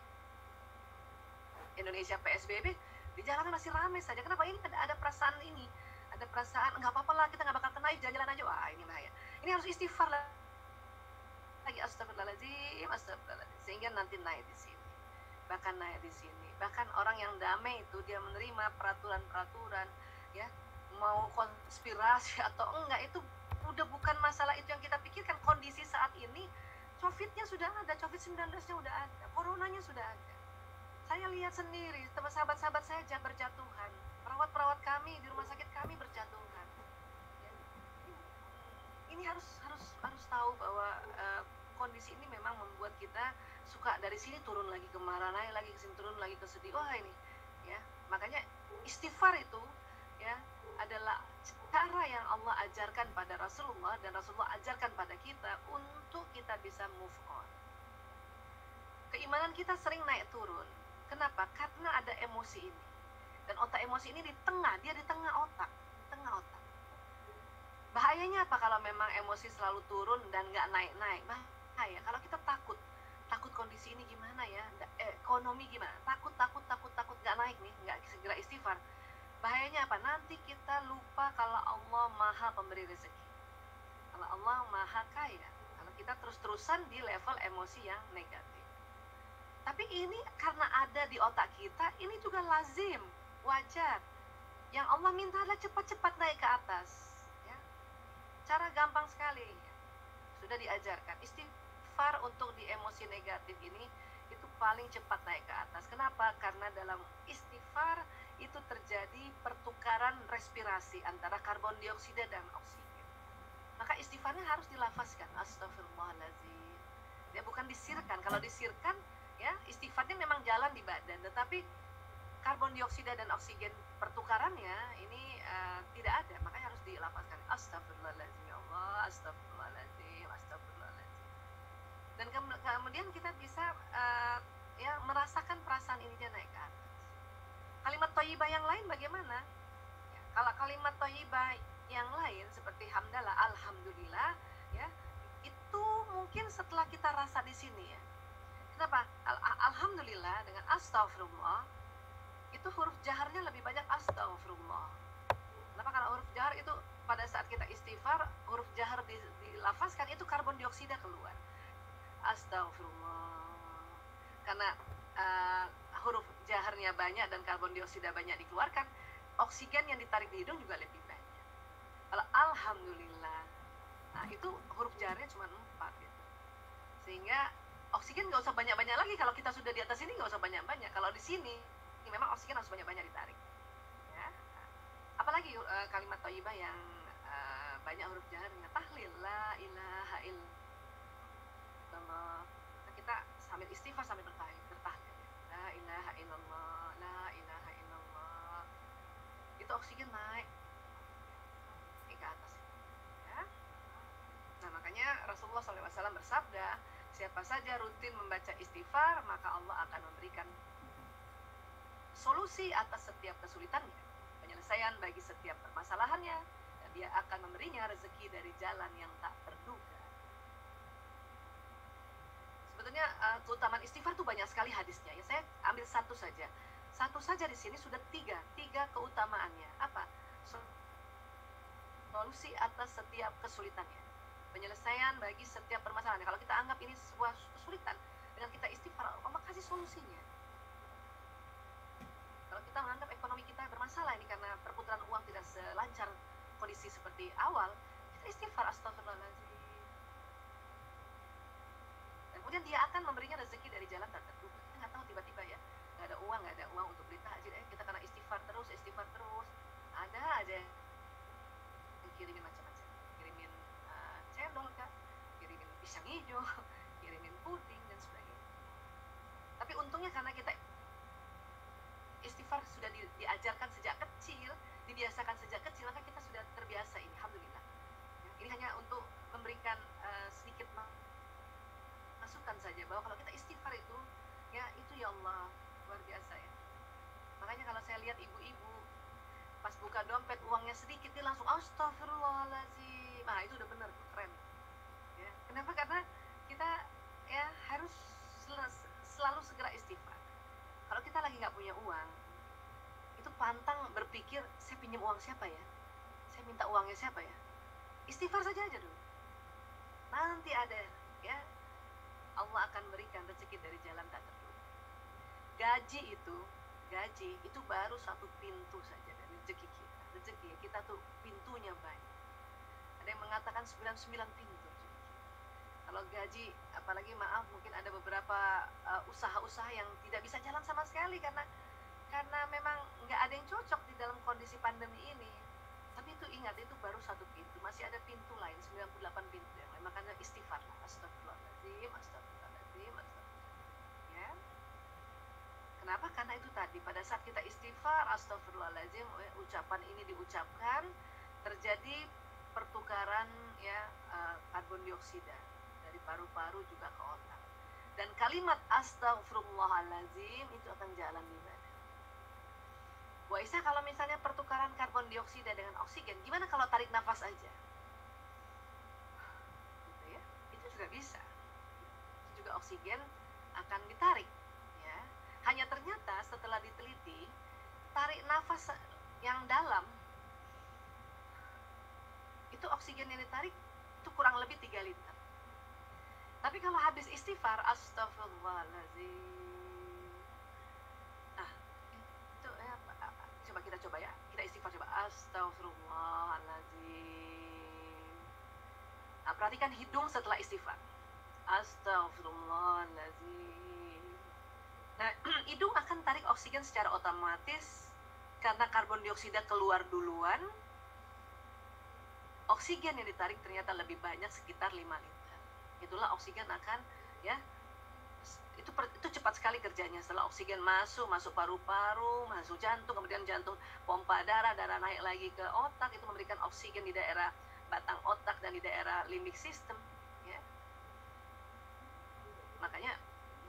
Indonesia PSBB, di jalanan masih ramai saja. Kenapa? Ini ada perasaan ini, ada perasaan nggak apa-apa lah, kita nggak bakal kena, jalan-jalan aja. Ini bahaya. Ini harus istighfar lagi, astagfirullahaladzim, astagfirullahaladzim, sehingga nanti naik di sini. Bahkan naik di sini. Bahkan orang yang damai itu dia menerima peraturan-peraturan ya, mau konspirasi atau enggak, itu udah bukan masalah itu yang kita pikirkan. Kondisi saat ini COVID-nya sudah ada, COVID-19-nya udah ada, coronanya sudah ada. Saya lihat sendiri, sahabat-sahabat saya berjatuhan, perawat-perawat kami di rumah sakit kami berjatuhan. Ini harus tahu bahwa kondisi ini memang membuat kita suka dari sini turun lagi ke marah, naik lagi ke sini turun lagi ke sedih. Wah ini ya, makanya istighfar itu ya adalah cara yang Allah ajarkan pada Rasulullah dan Rasulullah ajarkan pada kita untuk kita bisa move on. Keimanan kita sering naik turun. Kenapa? Karena ada emosi ini. Dan otak emosi ini dia di tengah otak. Bahayanya apa kalau memang emosi selalu turun dan nggak naik-naik? Bahaya. Kalau kita takut kondisi ini gimana ya, ekonomi gimana, takut nggak naik nih, nggak segera istighfar. Bahayanya apa? Nanti kita lupa kalau Allah maha pemberi rezeki, kalau Allah maha kaya, kalau kita terus-terusan di level emosi yang negatif. Tapi ini karena ada di otak kita, ini juga lazim, wajar. Yang Allah minta adalah cepat-cepat naik ke atas ya. Cara gampang sekali ya. Sudah diajarkan istighfar untuk di emosi negatif ini, itu paling cepat naik ke atas. Kenapa? Karena dalam istighfar itu terjadi pertukaran respirasi antara karbon dioksida dan oksigen. Maka istighfarnya harus dilafazkan, astagfirullahaladzim. Dia bukan disirkan. Kalau disirkan ya, istighfarnya memang jalan di badan, tetapi karbon dioksida dan oksigen pertukarannya ini tidak ada. Makanya harus dilafazkan, astagfirullahaladzim, ya Allah, astagfirullahaladzim, astagfirullahaladzim. Dan kemudian kita bisa ya merasakan perasaan ini dia naik ke atas. Kalimat thayyibah yang lain bagaimana? Ya, kalau kalimat thayyibah yang lain seperti hamdalah, alhamdulillah, ya, itu mungkin setelah kita rasa di sini ya. Kenapa? Alhamdulillah dengan astaghfirullah, itu huruf jaharnya lebih banyak astaghfirullah. Kenapa? Karena huruf jahar itu pada saat kita istighfar, huruf jahar dilafazkan, itu karbon dioksida keluar. Astaghfirullah. Karena huruf jaharnya banyak dan karbon dioksida banyak dikeluarkan, oksigen yang ditarik di hidung juga lebih banyak. Kalau alhamdulillah, nah itu huruf jaharnya cuma 4 gitu. Sehingga oksigen nggak usah banyak-banyak lagi. Kalau kita sudah di atas ini nggak usah banyak-banyak. Kalau di sini ini memang oksigen harus banyak-banyak ditarik ya. Apalagi kalimat thayyibah yang banyak huruf jaharnya, tahlil, la ilaha illallah. Kita sambil istighfar sambil bertahlil, la ilaha illallah, la ilaha illallah. Itu oksigen naik ke atas ya. Nah makanya Rasulullah SAW bersabda, Siapa saja rutin membaca istighfar, maka Allah akan memberikan solusi atas setiap kesulitannya, penyelesaian bagi setiap permasalahannya, dan Dia akan memberinya rezeki dari jalan yang tak terduga. Sebetulnya keutamaan istighfar itu banyak sekali hadisnya. Ya, saya ambil satu saja. Satu saja di sini sudah tiga keutamaannya. Apa? Solusi atas setiap kesulitannya, penyelesaian bagi setiap permasalahan. Kalau kita anggap ini sebuah kesulitan, dengan kita istighfar, Allah kasih solusinya. Kalau kita menganggap ekonomi kita bermasalah ini karena perputaran uang tidak selancar kondisi seperti awal, kita istighfar, astagfirullahaladzim. Dan kemudian Dia akan memberinya rezeki dari jalan tak terduga. Kita nggak tahu tiba-tiba ya, nggak ada uang untuk beli takjil, kita karena istighfar terus, ada aja yang kirimin macam-macam, kirimin cendol kah, kirimin pisang hijau, kirimin puding dan sebagainya. Tapi untungnya karena kita istighfar sudah diajarkan sejak kecil, dibiasakan sejak kecil, maka kita sudah terbiasa ini, alhamdulillah. Ya, ini hanya untuk memberikan sedikit masukan saja bahwa kalau kita istighfar itu, ya itu ya Allah luar biasa ya. Makanya kalau saya lihat ibu-ibu pas buka dompet uangnya sedikit, dia langsung astagfirullahaladzim. Nah itu udah benar, keren ya. Kenapa? Karena kita ya harus selalu segera istighfar. Kalau kita lagi nggak punya uang, itu pantang berpikir saya pinjam uang siapa ya, saya minta uangnya siapa ya. Istighfar saja dulu, nanti ada ya, Allah akan berikan rezeki dari jalan tak terduga. Gaji itu baru satu pintu saja dari rezeki kita. Rezeki kita tuh pintunya banyak. Ada yang mengatakan 99 pintu. Kalau gaji, apalagi maaf, mungkin ada beberapa usaha-usaha yang tidak bisa jalan sama sekali karena memang nggak ada yang cocok di dalam kondisi pandemi ini. Tapi itu ingat, itu baru satu pintu, masih ada pintu lain, 98 pintu yang lain. Makanya istighfar lah, astagfirullahaladzim, astagfirullahaladzim, astagfirullahaladzim. Ya. Kenapa? Karena itu tadi, pada saat kita istighfar, astagfirullahaladzim, ucapan ini diucapkan, terjadi pertukaran ya karbon dioksida dari paru-paru juga ke otak. Dan kalimat astagfirullahaladzim itu akan jalan di badan. Bu Aisyah, kalau misalnya pertukaran karbon dioksida dengan oksigen, gimana kalau tarik nafas aja? Gitu ya, itu juga bisa. Itu juga oksigen akan ditarik. Ya. Hanya ternyata setelah diteliti, tarik nafas yang dalam, itu oksigen yang ditarik itu kurang lebih 3 liter. Tapi kalau habis istighfar, astagfirullahaladzim. Nah, itu ya, kita coba ya. Kita istighfar coba. Astagfirullahaladzim. Nah, perhatikan hidung setelah istighfar. Astagfirullahaladzim. Nah, hidung akan tarik oksigen secara otomatis karena karbon dioksida keluar duluan. Oksigen yang ditarik ternyata lebih banyak, sekitar 5 liter. Itulah oksigen akan ya, itu cepat sekali kerjanya. Setelah oksigen masuk paru-paru, masuk jantung, kemudian jantung pompa darah naik lagi ke otak, itu memberikan oksigen di daerah batang otak dan di daerah limbik system ya. Makanya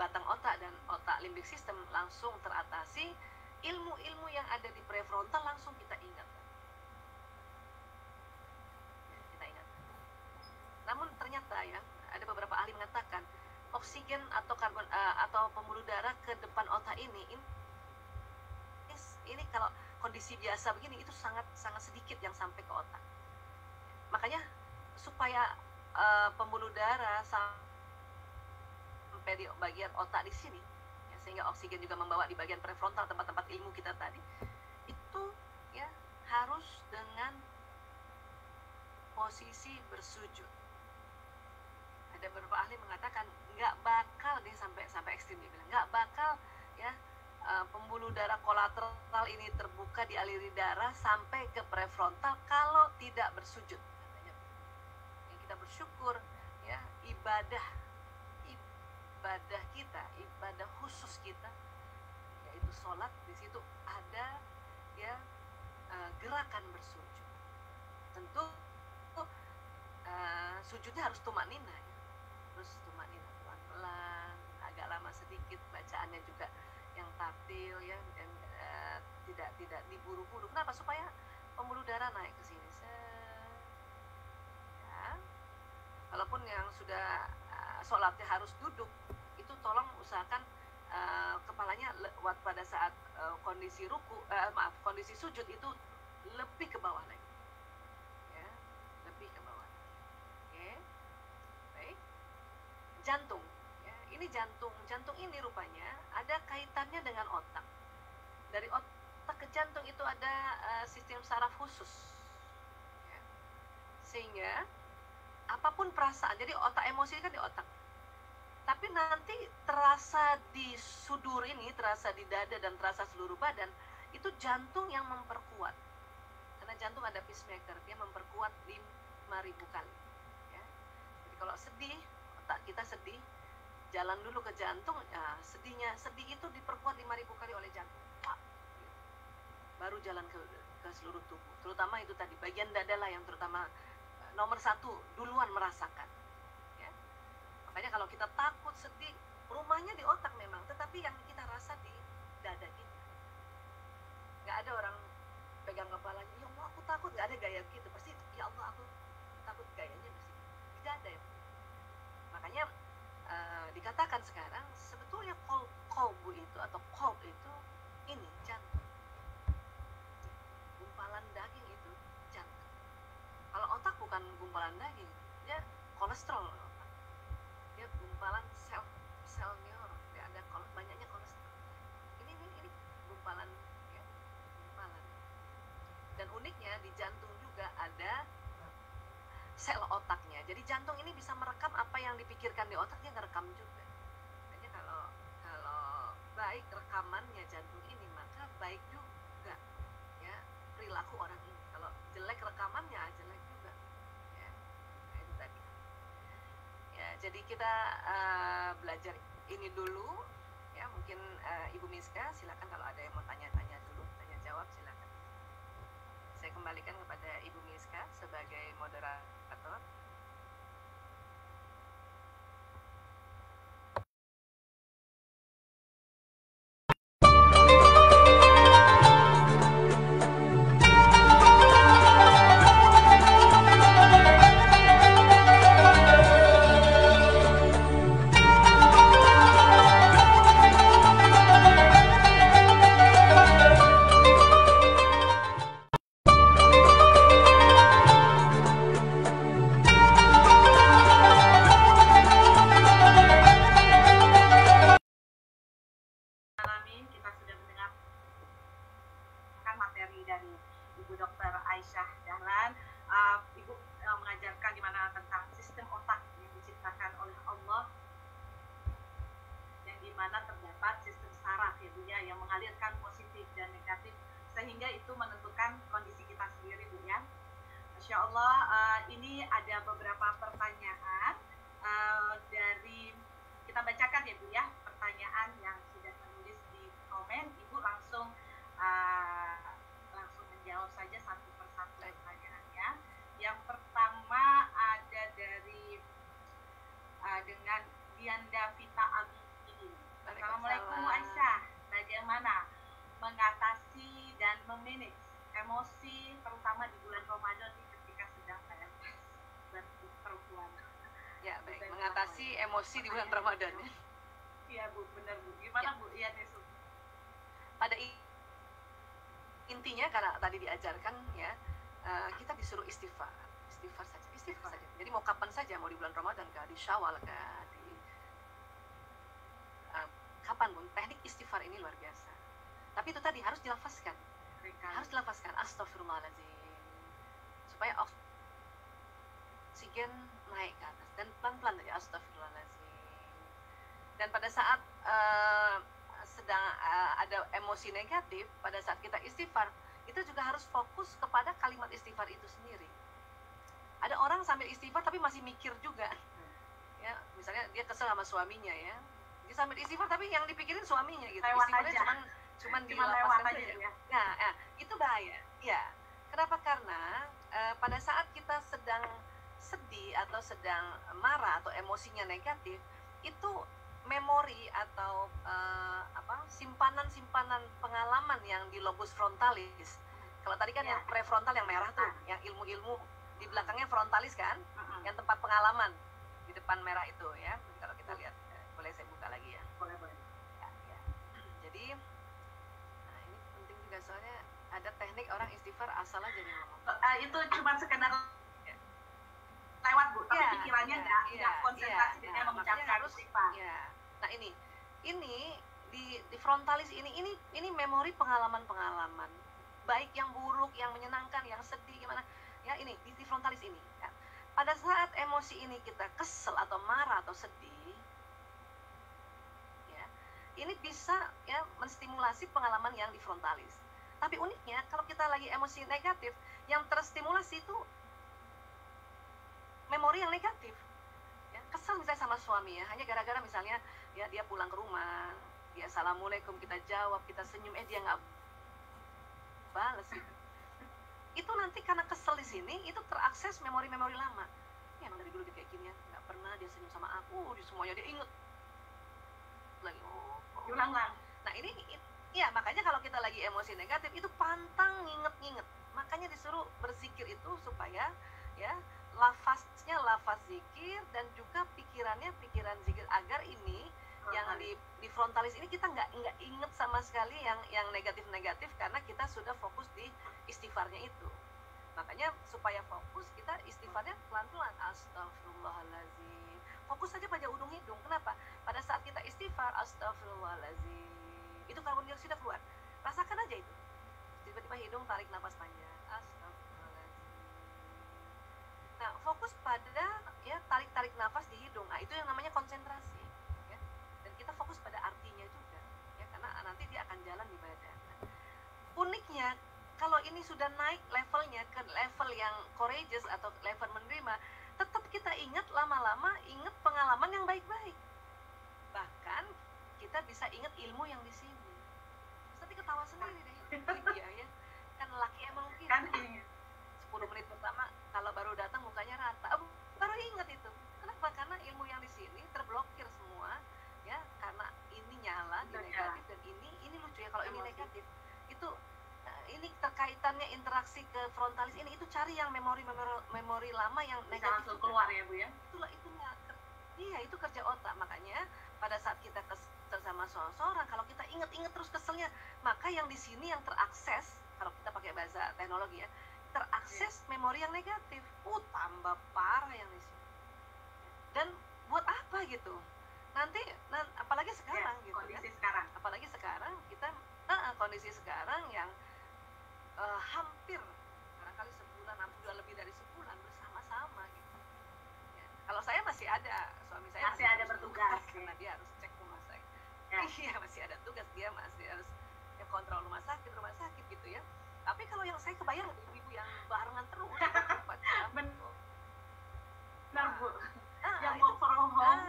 batang otak dan otak limbik system langsung teratasi. Ilmu-ilmu yang ada di prefrontal langsung kita ingat. Namun ternyata ya, ada beberapa ahli mengatakan oksigen atau karbon atau pembuluh darah ke depan otak ini kalau kondisi biasa begini itu sangat sedikit yang sampai ke otak. Makanya supaya pembuluh darah sampai di bagian otak di sini ya, sehingga oksigen juga membawa di bagian prefrontal, tempat-tempat ilmu kita tadi, itu ya harus dengan posisi bersujud. Ada beberapa ahli mengatakan nggak bakal dia sampai ekstrim, dia bilang nggak bakal ya pembuluh darah kolateral ini terbuka, dialiri darah sampai ke prefrontal kalau tidak bersujud katanya. Yang kita bersyukur ya, ibadah kita, ibadah khusus kita yaitu sholat, di situ ada ya gerakan bersujud. Tentu sujudnya harus tumanina ya. Terus tumanina, pelan, agak lama sedikit, bacaannya juga yang taktil ya, dan tidak diburu-buru. Kenapa? Supaya pembuluh darah naik ke sini. Ya. Walaupun yang sudah sholatnya harus duduk, itu tolong usahakan kepalanya pada saat kondisi kondisi sujud itu lebih ke bawah lagi, ya, lebih ke bawah. Oke, baik. Jantung, ya, ini jantung ini rupanya ada kaitannya dengan otak. Dari otak ke jantung itu ada sistem saraf khusus, ya. Sehingga apapun perasaan, jadi otak emosi kan di otak, tapi nanti terasa di sudur ini, terasa di dada dan terasa seluruh badan, itu jantung yang memperkuat. Karena jantung ada pacemaker, dia memperkuat 5.000 kali, ya. Jadi kalau sedih, otak kita sedih, jalan dulu ke jantung, ya, sedih itu diperkuat 5.000 kali oleh jantung, baru jalan ke seluruh tubuh. Terutama itu tadi bagian dada lah yang terutama nomor 1 duluan merasakan, ya. Makanya kalau kita takut, sedih, rumahnya di otak memang, tetapi yang kita rasa di dada kita. Nggak ada orang pegang kepalanya, ya Allah aku takut, nggak ada gaya gitu. Pasti ya Allah aku takut, gayanya mesti di dada, ya. Makanya dikatakan sekarang sebetulnya kolbu itu atau kolb itu ini jantung. Gumpalan daging itu jantung. Kalau otak bukan gumpalan daging, dia kolesterol. Dia gumpalan sel neuron, dia ada banyaknya kolesterol. Ini gumpalan, ya, gumpalan. Dan uniknya di jantung juga ada sel otaknya. Jadi jantung ini bisa merekam apa yang dipikirkan di otak, dia ngerekam juga. Makanya kalau baik rekamannya jantung ini, maka baik juga, ya, perilaku orang ini. Kalau jelek rekamannya, jelek juga, ya. Nah, itu tadi. Ya, jadi kita belajar ini dulu, ya. Mungkin Ibu Miska silakan kalau ada yang mau tanya-tanya dulu, tanya jawab silakan. Saya kembalikan kepada Ibu Miska sebagai moderator. Sehingga itu menentukan kondisi kita sendiri, Bu, ya. Masya Allah, ini ada beberapa pertanyaan dari, kita bacakan ya Bu ya, pertanyaan yang sudah menulis di komen. Ibu langsung menjawab saja satu persatu pertanyaannya. Yang pertama ada dari dengan Dianda Vita Abi ini. Assalamualaikum Bu Aisyah, bagaimana mengatasi dan memanage emosi terutama di bulan Ramadan ketika sedang PMS untuk perempuan? Ya, baik. Mengatasi emosi di bulan Ramadan, ya. Iya Bu, benar Bu. Gimana ya, Bu? Iya Nesu. Pada intinya karena tadi diajarkan ya, kita disuruh istighfar saja. Jadi mau kapan saja, mau di bulan Ramadan kah, di Syawal kah, di kapan pun, teknik istighfar ini luar biasa. Tapi itu tadi harus dilafazkan. Astagfirullahaladzim, supaya oksigen naik ke atas dan pelan-pelan dari astagfirullahaladzim. Dan pada saat sedang ada emosi negatif, pada saat kita istighfar, itu juga harus fokus kepada kalimat istighfar itu sendiri. Ada orang sambil istighfar tapi masih mikir juga, ya, misalnya dia kesel sama suaminya, ya, dia sambil istighfar tapi yang dipikirin suaminya gitu. Istighfarnya cuman dilafazkan saja. Ya. Nah, itu bahaya. Ya. Kenapa? Karena pada saat kita sedang sedih atau sedang marah atau emosinya negatif, itu memori atau simpanan pengalaman yang di lobus frontalis. Kalau tadi kan yang prefrontal yang merah tuh, yang ilmu-ilmu, di belakangnya frontalis kan, yang tempat pengalaman di depan merah itu ya. Kalau kita lihat, boleh saya buka lagi ya? Boleh. Ya. Jadi, nah ini penting juga soalnya ada teknik orang istighfar asal aja nih ngomong. Itu cuma sekedar lewat Bu, tapi pikirannya nggak konsentrasi dengan mengucapkan istighfar. Nah ini di frontalis ini memori pengalaman baik yang buruk, yang menyenangkan, yang sedih gimana ya, ini di frontalis ini ya. Pada saat emosi ini kita kesel atau marah atau sedih ya, ini bisa ya menstimulasi pengalaman yang di frontalis. Tapi uniknya kalau kita lagi emosi negatif, yang terstimulasi itu memori yang negatif ya. Kesel misalnya sama suami ya, hanya gara-gara misalnya ya dia pulang ke rumah, dia assalamualaikum, kita jawab, kita senyum, dia nggak balas gitu. Itu nanti karena kesel di sini itu terakses memori-memori lama ya, emang dari dulu dia kayak gini ya, nggak pernah dia senyum sama aku, di semuanya dia inget lagi ulang-ulang. Nah ini ya, makanya kalau kita lagi emosi negatif itu pantang nginget-nginget, makanya disuruh berzikir itu supaya ya lafaznya lafaz zikir dan juga pikirannya pikiran zikir, agar ini yang di frontalis ini kita nggak inget sama sekali yang negatif karena kita sudah fokus di istighfarnya itu. Makanya supaya fokus kita istighfarnya pelan-pelan, astagfirullahaladzim, fokus saja pada ujung hidung. Kenapa? Pada saat kita istighfar astagfirullahaladzim, itu karbon dioksida keluar, rasakan aja itu, tiba-tiba hidung tarik nafas panjang, astagfirullahaladzim. Nah fokus pada ya tarik nafas di hidung, nah itu yang namanya konsentrasi ya. Dan kita fokus pada artinya juga ya, karena nanti dia akan jalan di badan. Nah, uniknya kalau ini sudah naik levelnya ke level yang courageous atau level menerima, tetap kita ingat, lama-lama ingat pengalaman yang baik-baik, bahkan kita bisa ingat ilmu yang di sini. Tapi ketawa sendiri deh. Iya ya, kan laki emang gitu kan. 10 menit pertama kalau baru datang mukanya rata, baru ingat itu. Kenapa? Karena ilmu yang di sini terblokir semua ya, karena ini nyala di negatif dan ini lucu ya, kalau ini negatif itu ini terkaitannya interaksi ke frontalis ini, itu cari yang memori lama yang negatif langsung keluar ya Bu ya. Iya, itu kerja otak. Makanya pada saat kita kesel sama seseorang, kalau kita inget terus keselnya, maka yang di sini yang terakses, kalau kita pakai bahasa teknologi ya, terakses memori yang negatif. Tambah parah yang di sini. Dan buat apa gitu? Nanti apalagi sekarang gitu kondisi kan? Sekarang. Apalagi sekarang kita kondisi sekarang yang hampir barangkali sebulan, sudah lebih dari sebulan bersama-sama gitu. Ya. Kalau saya masih ada, suami saya masih ada bertugas karena dia harus cek rumah sakit. Ya. Iya, masih ada tugas, dia masih harus kontrol rumah sakit gitu ya. Tapi kalau yang saya kebayang ibu-ibu yang barengan terus 24 jam. Benar Bu. Yang work from home.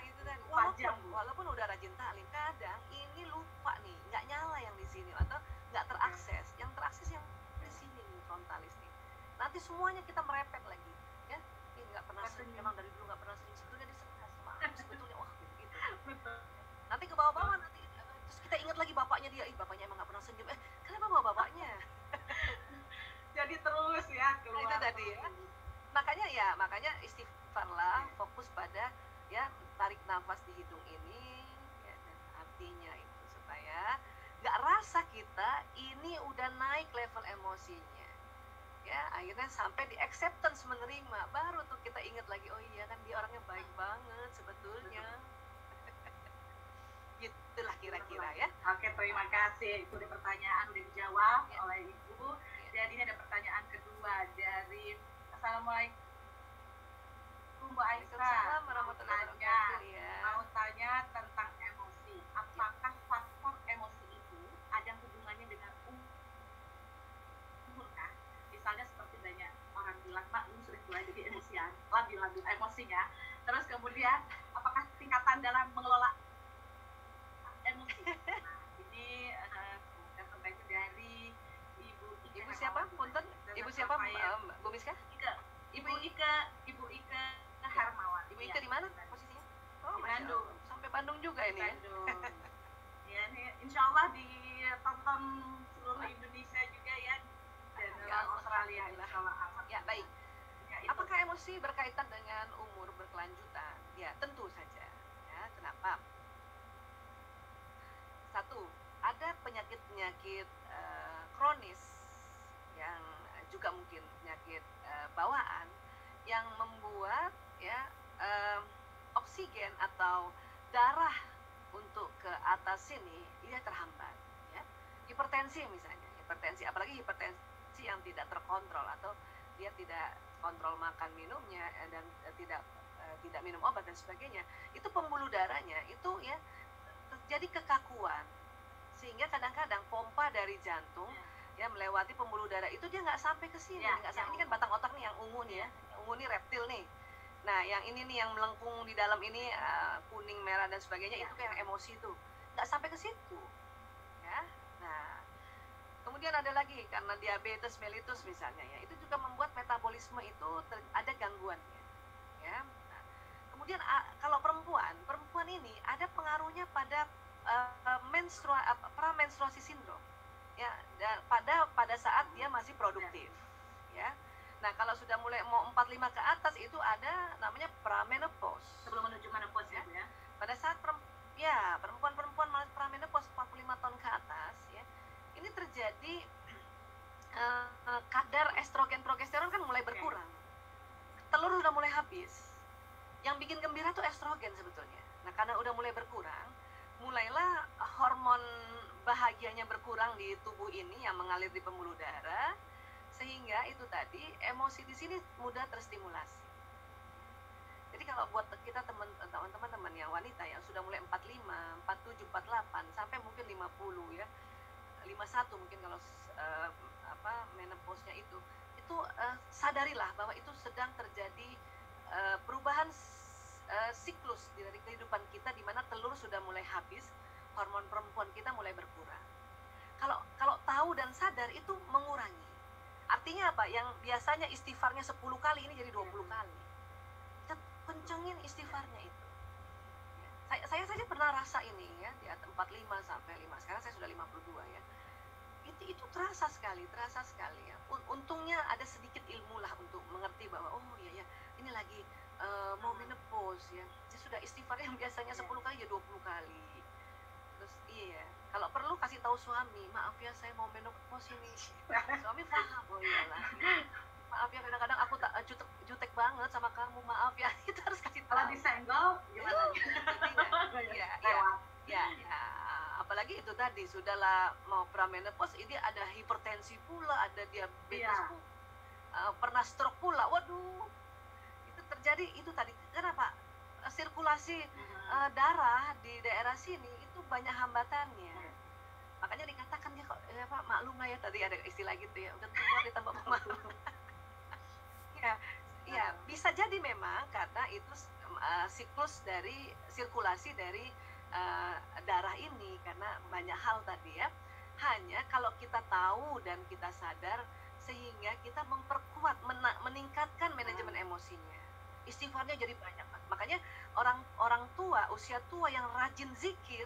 Itu tadi. Walaupun Walaupun udah rajin taklim, kadang ini lupa nih, nggak nyala yang di sini atau nggak terakses. Yang terakses yang di sini nih, frontalis nih. Nanti semuanya kita merepet lagi, ya. Ini nggak pernah senyum, emang dari dulu nggak pernah senyum, sebetulnya disekat sama sebetulnya gitu. Nanti ke bawah-bawah nanti terus kita ingat lagi bapaknya dia, bapaknya emang nggak pernah senyum. Kenapa bawa bapaknya? Jadi terus ya keluar. Itu tadi ya. Makanya istighfarlah, fokus pada ya tarik nafas di hidung ini ya, dan artinya itu supaya nggak rasa kita ini udah naik level emosinya ya, akhirnya sampai di acceptance, menerima, baru tuh kita ingat lagi, oh iya kan dia orangnya baik banget sebetulnya. Gitulah kira-kira ya. Oke, terima kasih. Itu ada pertanyaan udah dijawab oleh Ibu. Dan ini ada pertanyaan kedua dari Assalamualaikum Bu Aisyah. Waalaikumsalam warahmatullahi wabarakatuh ya. Mau tanya tentang emosi. Apakah faktor emosi itu ada hubungannya dengan umur kah? Misalnya seperti banyak orang bilang, Mak, sudah mulai jadi emosian, labil emosinya. Terus kemudian apakah tingkatan dalam mengelola emosi? Nah, ini pertanyaan dari Ibu siapa? Punten? Ibu siapa? Bu Miska? Ibu Ike Hermawan. Ibu Ike di mana posisinya? Oh, di Bandung. Sampai Bandung juga ini ya. Bandung. Ya, ini insya Allah ditonton seluruh Indonesia juga ya, dan Ya, Australia insya Allah. Ya, baik. Ya, itu. Apakah emosi berkaitan dengan umur berkelanjutan? Ya, tentu saja. Ya, kenapa? Satu, ada penyakit-penyakit kronis yang juga mungkin penyakit bawaan yang membuat ya oksigen atau darah untuk ke atas sini dia terhambat, ya. Hipertensi misalnya, hipertensi, apalagi hipertensi yang tidak terkontrol atau dia tidak kontrol makan minumnya dan tidak minum obat dan sebagainya, itu pembuluh darahnya itu ya terjadi kekakuan, sehingga kadang-kadang pompa dari jantung ya melewati pembuluh darah itu dia nggak sampai ke sini, nggak sampai. Ini kan batang otak nih yang ungu nih ya, yang ungu nih reptil nih. Nah yang ini nih yang melengkung di dalam ini kuning merah dan sebagainya itu kayak yang emosi tuh nggak sampai ke situ ya. Nah kemudian ada lagi karena diabetes mellitus misalnya ya, itu juga membuat metabolisme itu ada gangguannya ya. Nah, kemudian kalau perempuan ini ada pengaruhnya pada pramenstruasi sindrom ya, dan pada saat dia masih produktif ya. Nah kalau sudah mulai mau 45 ke atas itu ada namanya pramenopause, sebelum menuju menopause ya. Pada saat perempuan-perempuan pramenopause 45 tahun ke atas ya, ini terjadi kadar estrogen progesteron kan mulai berkurang, telur udah mulai habis. Yang bikin gembira tuh estrogen sebetulnya. Nah karena udah mulai berkurang, mulailah hormon bahagianya berkurang di tubuh ini yang mengalir di pembuluh darah, sehingga itu tadi emosi di sini mudah terstimulasi. Jadi kalau buat kita teman-teman yang wanita yang sudah mulai 45, 47, 48 sampai mungkin 50 ya, 51 mungkin kalau menopause-nya itu sadarilah bahwa itu sedang terjadi perubahan siklus dari kehidupan kita, di mana telur sudah mulai habis, hormon perempuan kita mulai berkurang. Kalau tahu dan sadar itu mengurangi. Artinya apa? Yang biasanya istighfarnya 10 kali ini jadi 20 kali. Kita kencengin istighfarnya itu. Saya saja pernah rasa ini ya, di atas 45 sampai 5. Sekarang saya sudah 52 ya. Itu terasa sekali ya. Untungnya ada sedikit ilmu lah untuk mengerti bahwa oh iya ya, ini lagi mau menopause ya. Saya sudah istighfar yang biasanya 10 kali ya 20 kali. Terus iya, kalau perlu kasih tahu suami, maaf ya saya mau menopause ini. Suami paham, oh iyalah. Maaf ya kadang-kadang aku tak jutek banget sama kamu, maaf ya. Kita harus kasih tahu. Kalau disenggol gimana? Ya. Apalagi itu tadi sudahlah mau pramenopause, ini ada hipertensi pula, ada diabetes pula, pernah stroke pula. Waduh, itu terjadi itu tadi. Kenapa? Sirkulasi darah di daerah sini itu banyak hambatannya. Makanya dikatakan dia kok Pak maklum lah ya, tadi ada istilah gitu ya, udah tua ditambah pemalu. ya bisa jadi memang karena itu siklus dari sirkulasi dari darah ini, karena banyak hal tadi ya. Hanya kalau kita tahu dan kita sadar, sehingga kita memperkuat, meningkatkan manajemen emosinya, istighfarnya jadi banyak. Makanya orang tua, usia tua yang rajin zikir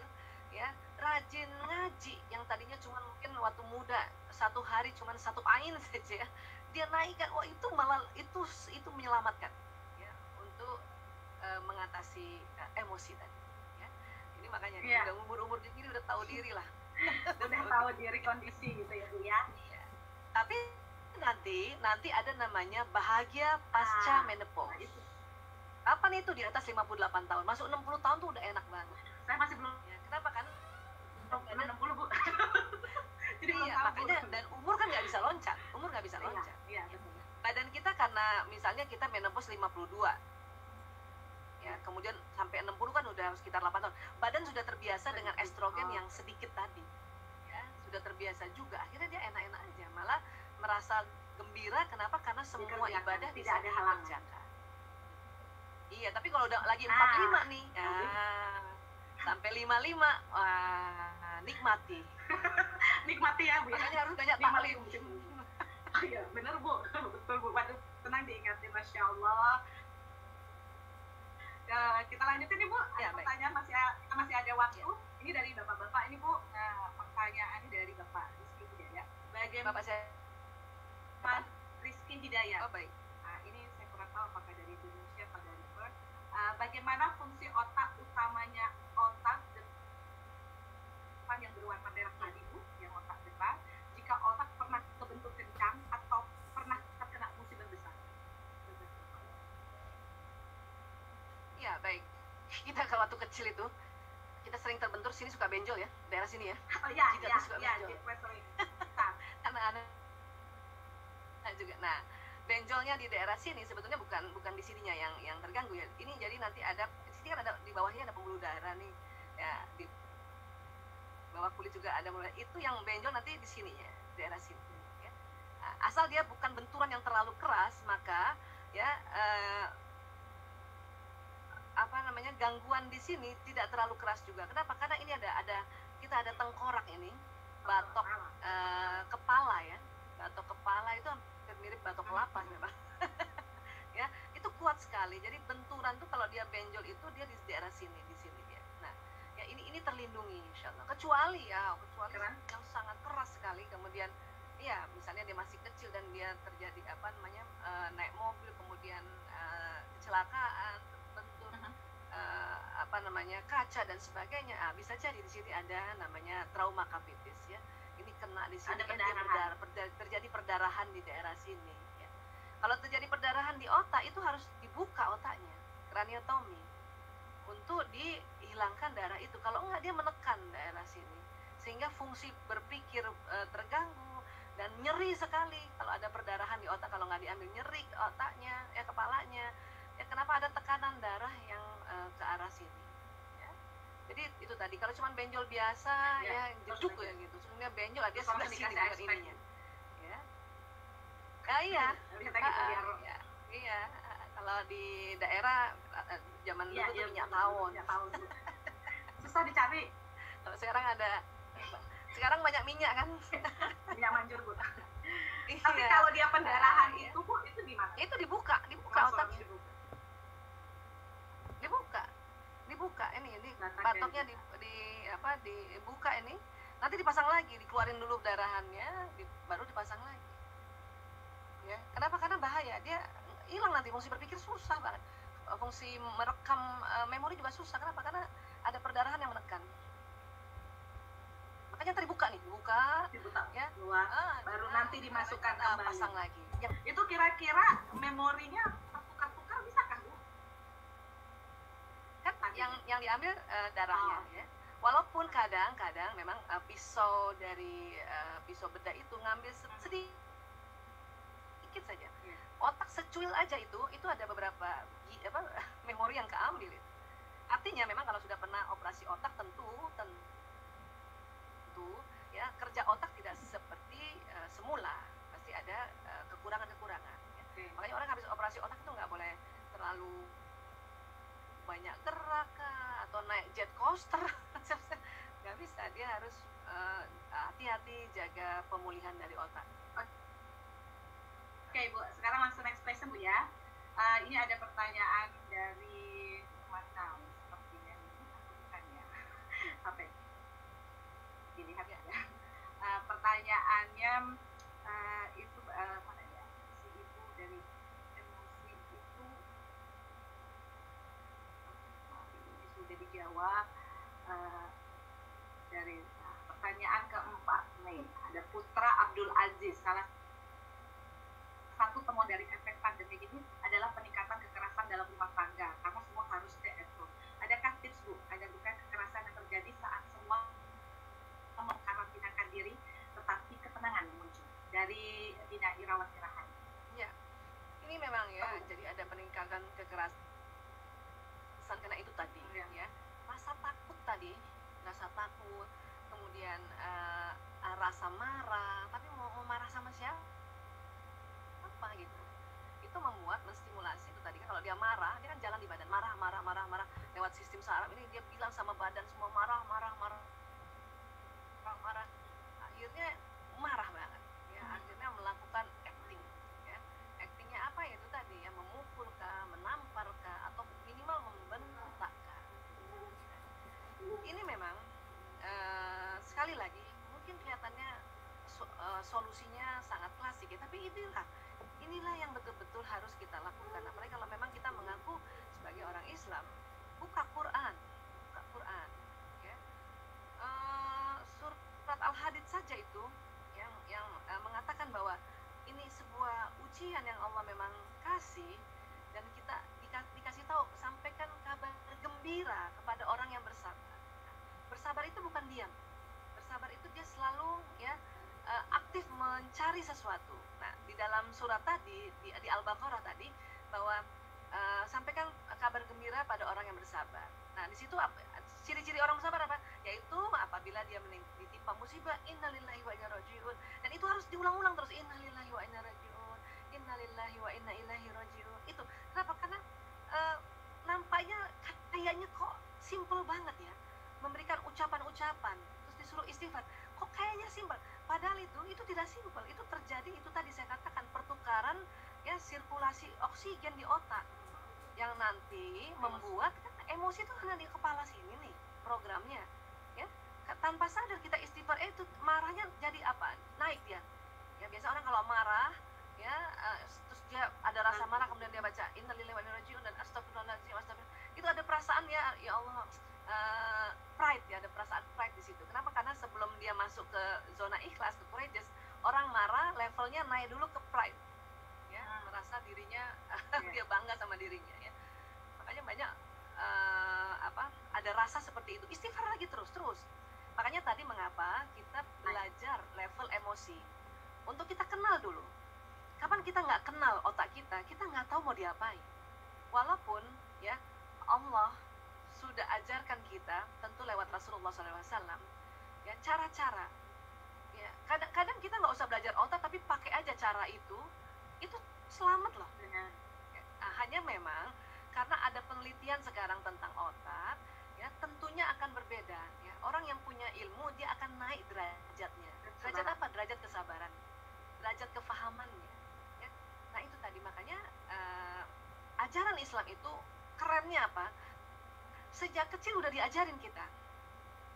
ya, rajin ngaji, yang tadinya cuma mungkin waktu muda 1 hari cuma 1 ain saja ya, dia naikkan, itu malah itu menyelamatkan ya untuk mengatasi emosi tadi. Ini makanya udah umur gini udah tahu diri lah. Udah tahu diri kondisi gitu ya Bu ya. Iya. Tapi nanti ada namanya bahagia pasca menopause. Itu. Kapan itu? Di atas 58 tahun. Masuk 60 tahun tuh udah enak banget. Saya masih belum. Ya, kenapa kan? 60 Bu. Jadi iya, makanya dan umur kan nggak bisa loncat. Umur nggak bisa loncat. Iya, betul. Badan kita karena misalnya kita menopause 52. Ya, kemudian sampai 60 kan udah sekitar 8 tahun. Badan sudah terbiasa dengan estrogen yang sedikit tadi. Ya, sudah terbiasa juga. Akhirnya dia enak-enak aja, malah merasa gembira. Kenapa? Karena semua ibadah bisa ada halangan. dikerjakan. Iya, tapi kalau udah lagi 45 nih, sampai 55, nikmati. Nikmati ya Bu. Makanya harus banyak taklim. Oh iya, benar Bu. Betul Bu. Waduh, tenang diingatin, Masya Allah. Kita lanjutin nih Bu, Ya, ada baik. pertanyaan kita masih ada waktu. Ya. Ini dari bapak-bapak ini Bu. Nah, pertanyaan ini dari Bapak Rizky Hidayat. Bagaimana Bapak saya. Rizky Hidayat? Oh, baik. Nah, ini saya kurang tahu apakah dari Indonesia atau dari Perth. Bagaimana fungsi otak utamanya otak depan yang berwarna merah tadi Bu, yang otak depan, jika otak pernah kebentuk kencang atau pernah terkena musibah besar? Ya, baik. Kita kalau waktu kecil itu kita sering terbentur sini suka benjol ya, daerah sini ya. Oh ya, Jika ya, suka ya, benjol. di wrestling. Anak-anak juga. Nah, benjolnya di daerah sini sebetulnya bukan di sininya yang terganggu ya. Ini jadi nanti ada di sini kan ada di bawahnya ada pembuluh darah nih. Ya, di bawah kulit juga ada pembuluh darah. Itu yang benjol nanti di sininya, daerah sini ya. Nah, asal dia bukan benturan yang terlalu keras, maka ya gangguan di sini tidak terlalu keras juga. Kenapa? Karena ini kita ada tengkorak ini, batok kepala ya. Batok kepala itu hampir mirip batok kelapa memang. Ya, itu kuat sekali. Jadi benturan tuh kalau dia benjol itu dia di daerah sini, di sini dia. Nah, ya ini terlindungi insyaallah. Kecuali yang sangat keras sekali, kemudian ya misalnya dia masih kecil dan dia terjadi naik mobil kemudian kecelakaan, bentur kaca dan sebagainya. Bisa jadi di sini ada namanya trauma kapitis ya. Ini kena di sini terjadi perdarahan di daerah sini ya. Kalau terjadi perdarahan di otak itu harus dibuka otaknya, kraniotomi, untuk dihilangkan darah itu. Kalau enggak dia menekan daerah sini sehingga fungsi berpikir terganggu dan nyeri sekali kalau ada perdarahan di otak. Kalau nggak diambil nyeri otaknya kepalanya ya. Kenapa ada tekanan darah yang ke arah sini ya. Jadi itu tadi kalau cuma benjol biasa ya jeduk ya gitu, sebenarnya benjol dia sebelah sini bukan ininya ya. Iya iya kalau di daerah zaman dulu tuh minyak tawon susah dicari. Kalau sekarang banyak minyak kan. Minyak manjur Bu. Tapi kalau dia pendarahan itu Bu, itu di mana? Itu dibuka otaknya. Dibuka ini batoknya dibuka ini, nanti dipasang lagi, dikeluarin dulu darahannya, baru dipasang lagi ya. Kenapa? Karena bahaya, dia hilang nanti, fungsi berpikir susah banget, fungsi merekam memori juga susah. Kenapa? Karena ada perdarahan yang menekan. Makanya tadi dibuka ya keluar, baru nanti dimasukkan kembali, pasang lagi ya. Itu kira-kira memorinya tertukar-tukar bisa kan Bu? Kan yang diambil darahnya ya. Walaupun kadang-kadang memang pisau bedah itu ngambil sedikit saja. Otak secuil aja itu ada beberapa memori yang keambil itu. Artinya memang kalau sudah pernah operasi otak tentu ya kerja otak tidak seperti semula, pasti ada kekurangan-kekurangan ya. Makanya orang habis operasi otak itu nggak boleh terlalu banyak gerak atau naik jet coaster. Nggak bisa, dia harus hati-hati jaga pemulihan dari otak. Oke Bu, sekarang langsung next question Bu ya. Ini ada pertanyaan dari teman kami sepertinya ini, bukan ya? Apa ya? Dilihat ya. Pertanyaannya itu mana ya? Si ibu dari emosi itu sudah dijawab. Dari pertanyaan keempat nih, ada Putra Abdul Aziz. Salah satu temuan dari efek pandemi ini adalah peningkatan kekerasan dalam rumah tangga karena semua harus stay at home. Adakah tips Bu agar bukan kekerasan yang terjadi saat semua mengkarantinakan diri tetapi ketenangan muncul? Dari Dina Irawati Rahani. Ya, ini memang ya, jadi ada peningkatan kekerasan karena itu tadi ya. Rasa takut, kemudian rasa marah, tapi mau marah sama siapa gitu. Itu membuat menstimulasi itu tadi kan, kalau dia marah, dia kan jalan di badan, marah lewat sistem saraf ini, dia bilang sama badan semua marah. Akhirnya marah banget ya, akhirnya melakukan acting ya. Actingnya apa ya, itu tadi ya, memukul kah, menampar kah, atau minimal membentak solusinya sangat klasik ya, tapi inilah yang betul-betul harus kita lakukan. Apalagi kalau memang kita mengaku sebagai orang Islam. Buka Quran, ya. Surat Al-Hadid saja itu yang mengatakan bahwa ini sebuah ujian yang Allah memang kasih, dan kita dikasih tahu, sampaikan kabar gembira kepada orang yang bersabar. Bersabar itu bukan diam. Bersabar itu dia selalu ya aktif mencari sesuatu. Nah, di dalam surat tadi di Al-Baqarah tadi bahwa sampaikan kabar gembira pada orang yang bersabar. Nah, di situ ciri-ciri orang bersabar apa? Yaitu apabila dia ditimpa musibah, innalillahi wa inna rajiun. Dan itu harus diulang-ulang terus, innalillahi wa inna rajiun, innalillahi wa inna ilaihi rajiun. Itu kenapa? Karena nampaknya kayaknya kok simple banget ya, memberikan ucapan-ucapan terus disuruh istighfar. Kok kayaknya simpel, padahal itu tidak simpel. Itu terjadi, itu tadi saya katakan, pertukaran ya, sirkulasi oksigen di otak yang nanti membuat kan, emosi itu hanya di kepala sini nih programnya ya. Tanpa sadar kita istighfar, itu marahnya jadi apa, naik dia ya. Biasa orang kalau marah ya terus dia ada rasa marah, kemudian dia baca innalillahi wa inna ilaihi raji'un dan astagfirullahaladzim, itu ada perasaan ya Allah, pride ya, ada perasaan pride di situ. Kenapa? Karena sebelum dia masuk ke zona ikhlas, ke courageous, orang marah levelnya naik dulu ke pride ya, merasa dirinya dia bangga sama dirinya ya. Makanya banyak ada rasa seperti itu, istighfar lagi terus. Makanya tadi mengapa kita belajar level emosi, untuk kita kenal dulu. Kapan kita nggak kenal otak kita nggak tahu mau diapain. Walaupun ya Allah sudah ajarkan kita, tentu lewat Rasulullah SAW ya, cara-cara ya. Kadang kita nggak usah belajar otak, tapi pakai aja cara itu selamat loh. Nah, hanya memang karena ada penelitian sekarang tentang otak ya, tentunya akan berbeda ya. Orang yang punya ilmu dia akan naik derajatnya. Derajat apa? Derajat kesabaran, derajat kefahamannya ya. Nah itu tadi, makanya ajaran Islam itu kerennya apa? Sejak kecil udah diajarin kita,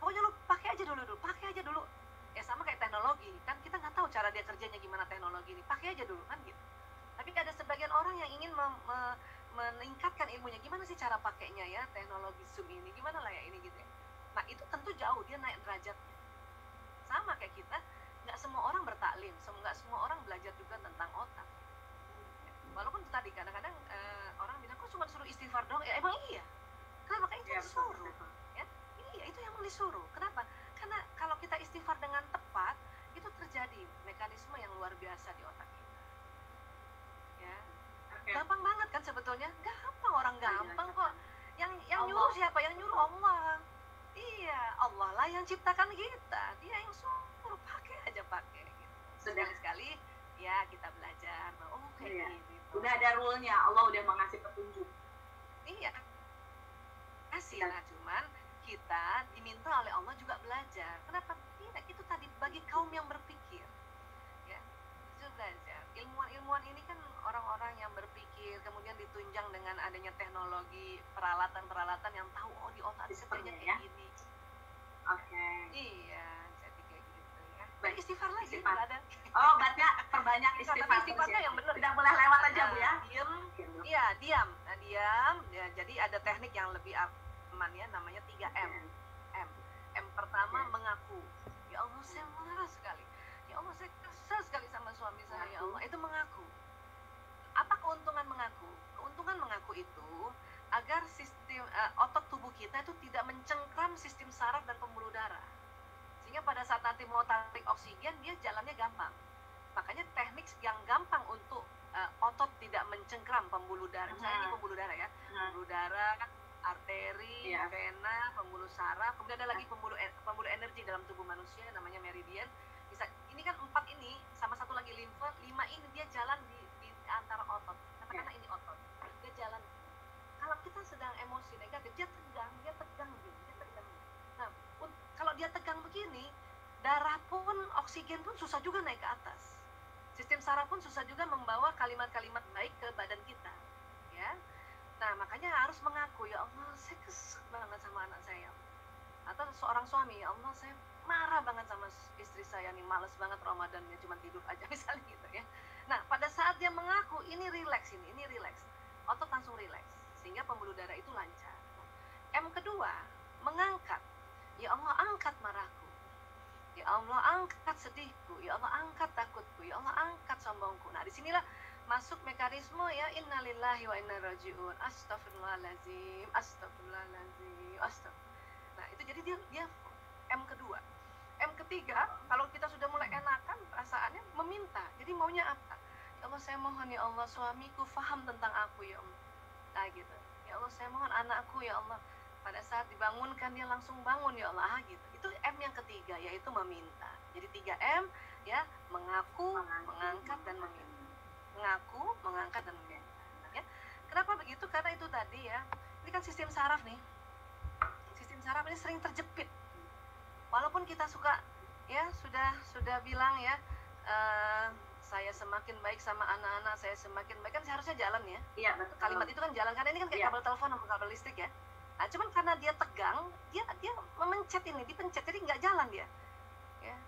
pokoknya lu pakai aja dulu ya. Sama kayak teknologi kan, kita nggak tahu cara dia kerjanya gimana teknologi ini, pakai aja dulu kan gitu. Tapi ada sebagian orang yang ingin meningkatkan ilmunya, gimana sih cara pakainya ya, teknologi Zoom ini gimana lah ya ini gitu ya. Nah itu tentu jauh dia naik derajatnya. Sama kayak kita, nggak semua orang bertaklim, nggak semua orang belajar juga tentang otak. Walaupun tadi kadang-kadang orang bilang kok cuma suruh istighfar dong, ya emang iya. Kenapa? Kayak itu disuruh ya. Iya, itu yang disuruh. Kenapa? Karena kalau kita istighfar dengan tepat, itu terjadi mekanisme yang luar biasa di otak kita ya. Gampang banget kan sebetulnya, gampang, orang gampang kok. Yang nyuruh siapa? Yang nyuruh Allah. Iya, Allah lah yang ciptakan kita, dia yang suruh, pakai gitu. Sekali-sekali ya kita belajar bahwa kayak gini udah ada rule-nya, Allah udah mengasih petunjuk. Iya, kasih lah, cuman kita diminta oleh Allah juga belajar. Kenapa tidak? Itu tadi bagi kaum yang berpikir ya, itu belajar. Ilmuwan ini kan orang-orang yang berpikir, kemudian ditunjang dengan adanya teknologi, peralatan yang tahu di otak kerjanya kayak gini. Iya, jadi kayak gitu ya. Baik, istighfar lagi ada. Oh, berarti perbanyak istighfarnya yang benar. Tidak boleh lewat aja Bu ya. Diam. Diam ya, jadi ada teknik yang lebih aman ya, namanya 3M. M pertama mengaku. Ya Allah, saya marah sekali. Ya Allah, saya kesal sekali sama suami saya. Ya Allah, itu mengaku. Apa keuntungan mengaku? Keuntungan mengaku itu agar sistem otot tubuh kita itu tidak mencengkram sistem saraf dan pembuluh darah. Sehingga pada saat nanti mau tarik oksigen, dia jalannya gampang. Makanya teknik yang gampang untuk otot tidak mencengkram pembuluh darah. Misalnya ini pembuluh darah ya. Pembuluh darah, arteri, vena, pembuluh saraf, kemudian ada lagi pembuluh energi dalam tubuh manusia namanya meridian. Ini kan 4 ini sama satu lagi limfe, 5 ini dia jalan di antara otot. Katakanlah ini otot. Dia jalan. Kalau kita sedang emosi negatif, dia tegang begini. Nah, kalau dia tegang begini, darah pun, oksigen pun susah juga naik ke atas. Sistem saraf pun susah juga membawa kalimat-kalimat baik ke badan kita. Ya. Nah, makanya harus mengaku, ya Allah, saya kesel banget sama anak saya. Atau seorang suami, ya Allah, saya marah banget sama istri saya nih, males banget Ramadannya, cuma tidur aja misalnya gitu ya. Nah, pada saat dia mengaku ini rileks, ini rileks, otot langsung rileks, sehingga pembuluh darah itu lancar. M kedua, mengangkat. Ya Allah, angkat marahku. Ya Allah, angkat sedihku. Ya Allah, angkat takutku. Ya Allah, angkat sombongku. Nah, disinilah masuk mekanisme ya, innalillahi wa inna rajiun. Astagfirullahaladzim, astagfirullahaladzim, astagfirullah. Nah, itu jadi dia M kedua. M ketiga, kalau kita sudah mulai enakan perasaannya, meminta. Jadi maunya apa? Ya Allah, saya mohon ya Allah, suamiku faham tentang aku ya Allah. Nah gitu. Ya Allah, saya mohon anakku ya Allah, pada saat dibangunkan dia langsung bangun ya Allah, gitu. Itu M yang ketiga, yaitu meminta. Jadi 3 M ya, mengaku, mengangkat dan meminta. Mengaku, mengangkat dan meminta. Ya. Kenapa begitu? Karena itu tadi ya, ini kan sistem saraf nih. Sistem saraf ini sering terjepit. Walaupun kita suka ya sudah bilang ya, saya semakin baik sama anak-anak, saya semakin baik, kan seharusnya jalan ya. Iya, betul. Kalimat itu kan jalan, karena ini kan kayak kabel telepon atau kabel listrik ya. Nah, cuman karena dia tegang, dia memencet ini, dipencet, jadi nggak jalan dia. Ya.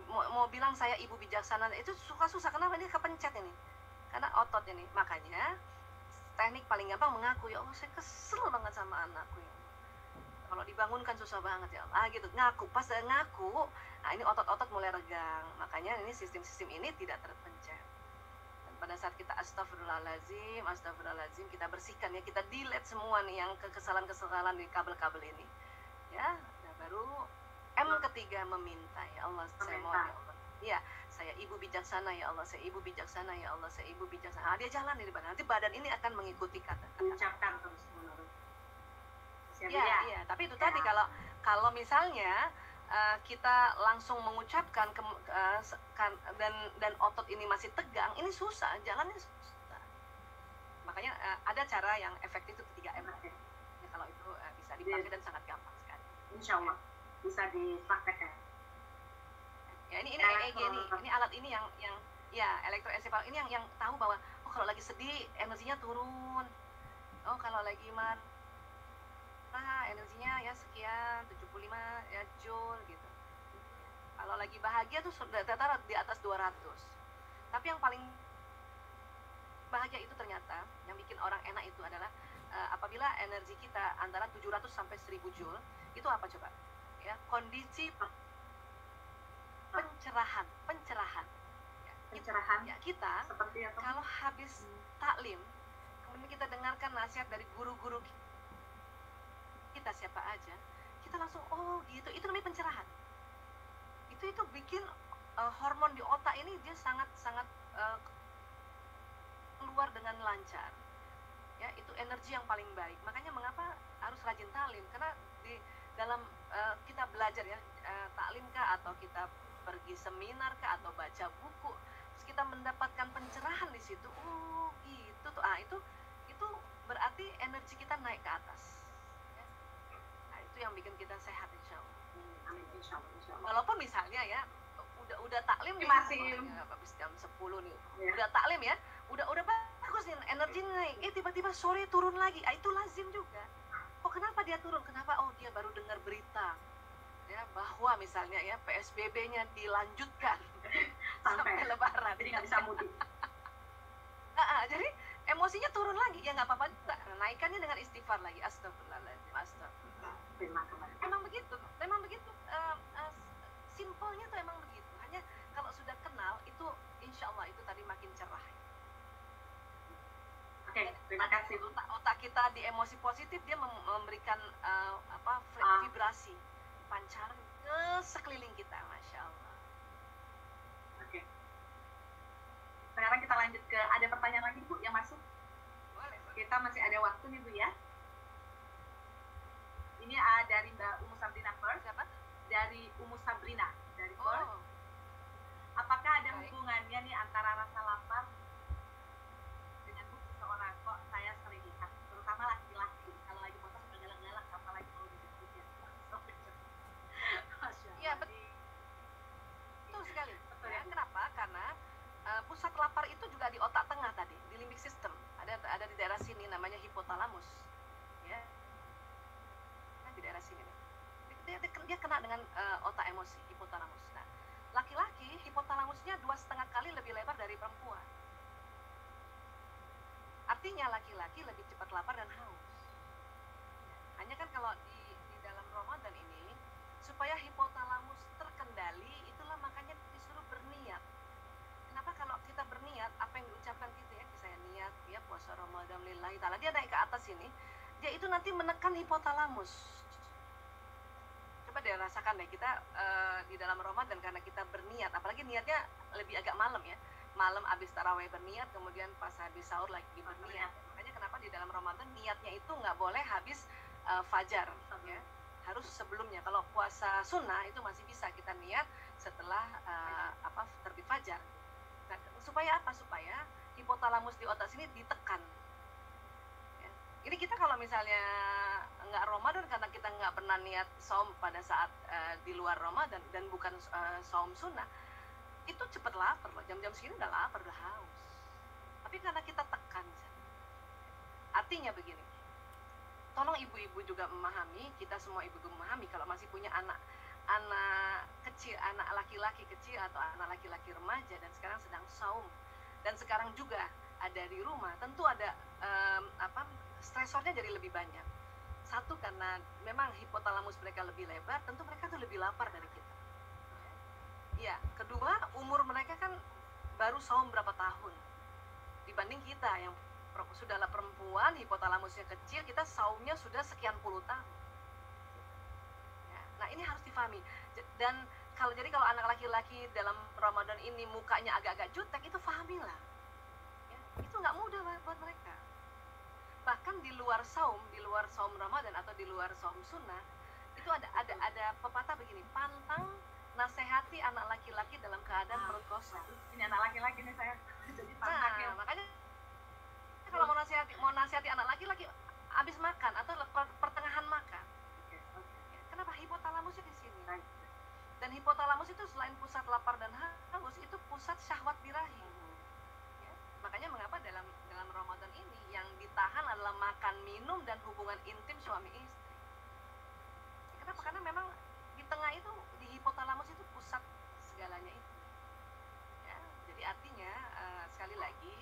Mau bilang saya ibu bijaksana, itu susah. Kenapa? Dia kepencet ini. Karena otot ini. Makanya teknik paling gampang mengaku, ya Allah saya kesel banget sama anakku ya. Kalau dibangunkan susah banget ya Allah, gitu. Ngaku, pas saya ngaku, nah ini otot-otot mulai regang. Makanya ini sistem-sistem ini tidak terpencet. Dan pada saat kita astagfirullahaladzim, kita bersihkan ya, kita delete semua nih yang kesalahan-kesalahan di kabel-kabel ini. Ya, nah baru M ketiga, meminta. Ya Allah, saya mohon ya Allah. Ya, saya ibu bijaksana ya Allah, saya ibu bijaksana ya Allah, saya ibu bijaksana. Nah, dia jalan di badan. Nanti badan ini akan mengikuti kata-kata. Ucapkan terus menerus. Iya. Tapi itu tadi kalau misalnya kita langsung mengucapkan dan otot ini masih tegang, ini susah, jalannya susah. Makanya ada cara yang efektif itu 3M. Ya, kalau itu bisa dipakai dan sangat gampang sekali. Insya Allah bisa dipraktekkan. Ya, ini EEG ini alat ini yang ya, elektroensefalograf ini yang tahu bahwa kalau lagi sedih energinya turun. Kalau lagi marah energinya ya sekian, 75 ya joule gitu. Kalau lagi bahagia tuh sudah rata-rata di atas 200. Tapi yang paling bahagia itu ternyata yang bikin orang enak itu adalah apabila energi kita antara 700 sampai 1000 joule, itu apa coba? Ya, kondisi pencerahan. Ya, kita seperti kalau habis taklim, kemudian kita dengarkan nasihat dari guru-guru kita siapa aja, kita langsung gitu, itu namanya pencerahan. Itu bikin hormon di otak ini dia sangat keluar dengan lancar. Ya, itu energi yang paling baik. Makanya mengapa harus rajin taklim? Karena di dalam kita belajar ya, taklim kah atau kita pergi seminar kah atau baca buku, terus kita mendapatkan pencerahan di situ. Gitu tuh. Itu berarti energi kita naik ke atas. Itu yang bikin kita sehat insya Allah. Amin, insya Allah. Walaupun misalnya ya udah taklim nih, masih habis jam 10 nih, udah taklim ya, udah bagus nih, energi naik, tiba-tiba sore turun lagi, itu lazim juga. Kenapa dia turun? Kenapa? Dia baru dengar berita ya bahwa misalnya ya PSBB-nya dilanjutkan sampai Lebaran, jadi nggak bisa mudik. Jadi emosinya turun lagi, ya nggak apa-apa juga, naikkannya dengan istighfar lagi, astagfirullahaladzim, astagfirullah. Memang begitu, simpelnya tuh emang begitu. Hanya kalau sudah kenal itu insya Allah itu tadi makin cerah. Oke, terima kasih. Otak kita di emosi positif dia memberikan vibrasi pancaran ke sekeliling kita, masya Allah. Oke. Sekarang kita lanjut ke, ada pertanyaan lagi Bu yang masuk? Boleh. Kita masih ada waktu nih Bu ya. Ini dari Mbak Umu Sabrina First. Siapa? Dari Umu Sabrina dari First. Apakah ada hubungannya nih antara rasa lapar dengan mood seseorang? Kok saya sering lihat, terutama laki-laki kalau lagi puasa suka galak-galak, apalagi kalau di hujan. Iya, betul sekali. Betul ya. Kenapa? Karena pusat lapar itu juga di otak tengah tadi, di limbic system. Ada di daerah sini namanya hipotalamus. Ya. Di daerah sini nih. Dia kena dengan otak emosi, hipotalamus. Nah, laki-laki hipotalamusnya 2,5 kali lebih lebar dari perempuan. Artinya laki-laki lebih cepat lapar dan haus. Hanya kan kalau di dalam Ramadan ini, supaya hipotalamus terkendali, itulah makanya disuruh berniat. Kenapa kalau kita berniat, apa yang diucapkan kita ya, saya niat ya puasa Ramadan lillahi ta'ala, dia naik ke atas ini, dia itu nanti menekan hipotalamus. Coba deh rasakan deh, kita di dalam Ramadan karena kita berniat, apalagi niatnya lebih agak malam ya, malam habis tarawih berniat, kemudian pas habis sahur lagi berniat. Makanya kenapa di dalam Ramadan niatnya itu nggak boleh habis fajar ya, harus sebelumnya. Kalau puasa sunnah itu masih bisa kita niat setelah terbit fajar. Nah, supaya apa? Supaya hipotalamus di otak sini ditekan. Ya. Ini kita kalau misalnya nggak Ramadan karena kita nggak pernah niat saum pada saat di luar Ramadan dan bukan saum sunnah, itu cepet lapar loh. Jam-jam segini udah lapar, udah haus. Tapi karena kita tekan, artinya begini. Tolong ibu-ibu juga memahami, kita semua ibu-ibu memahami kalau masih punya anak kecil, anak laki-laki kecil atau anak laki-laki remaja dan sekarang sedang saum dan sekarang juga ada di rumah, tentu ada stresornya jadi lebih banyak. Satu, karena memang hipotalamus mereka lebih lebar, tentu mereka tuh lebih lapar dari kita. Ya, kedua, umur mereka kan baru saum berapa tahun dibanding kita yang sudahlah perempuan, hipotalamusnya kecil, kita saumnya sudah sekian puluh tahun. Ya, nah ini harus difahami. Dan kalau anak laki-laki dalam Ramadan ini mukanya agak-agak jutek, itu fahamilah. Ya, itu nggak mudah buat mereka. Bahkan di luar saum Ramadan atau di luar saum sunnah, itu ada pepatah begini, pantang nasihati anak laki-laki dalam keadaan perut kosong. Ini anak laki-laki nih saya jadi pantang. Makanya kalau mau nasihati anak laki-laki habis makan atau pertengahan makan. Kenapa? Hipotalamusnya di sini. Dan hipotalamus itu selain pusat lapar dan haus, itu pusat syahwat birahi. Ya. Makanya mengapa dalam Ramadan ini yang ditahan adalah makan, minum dan hubungan intim suami istri. Kenapa? Karena memang di tengah itu, di hipotalamus itu pusat segalanya itu. Ya, jadi artinya sekali lagi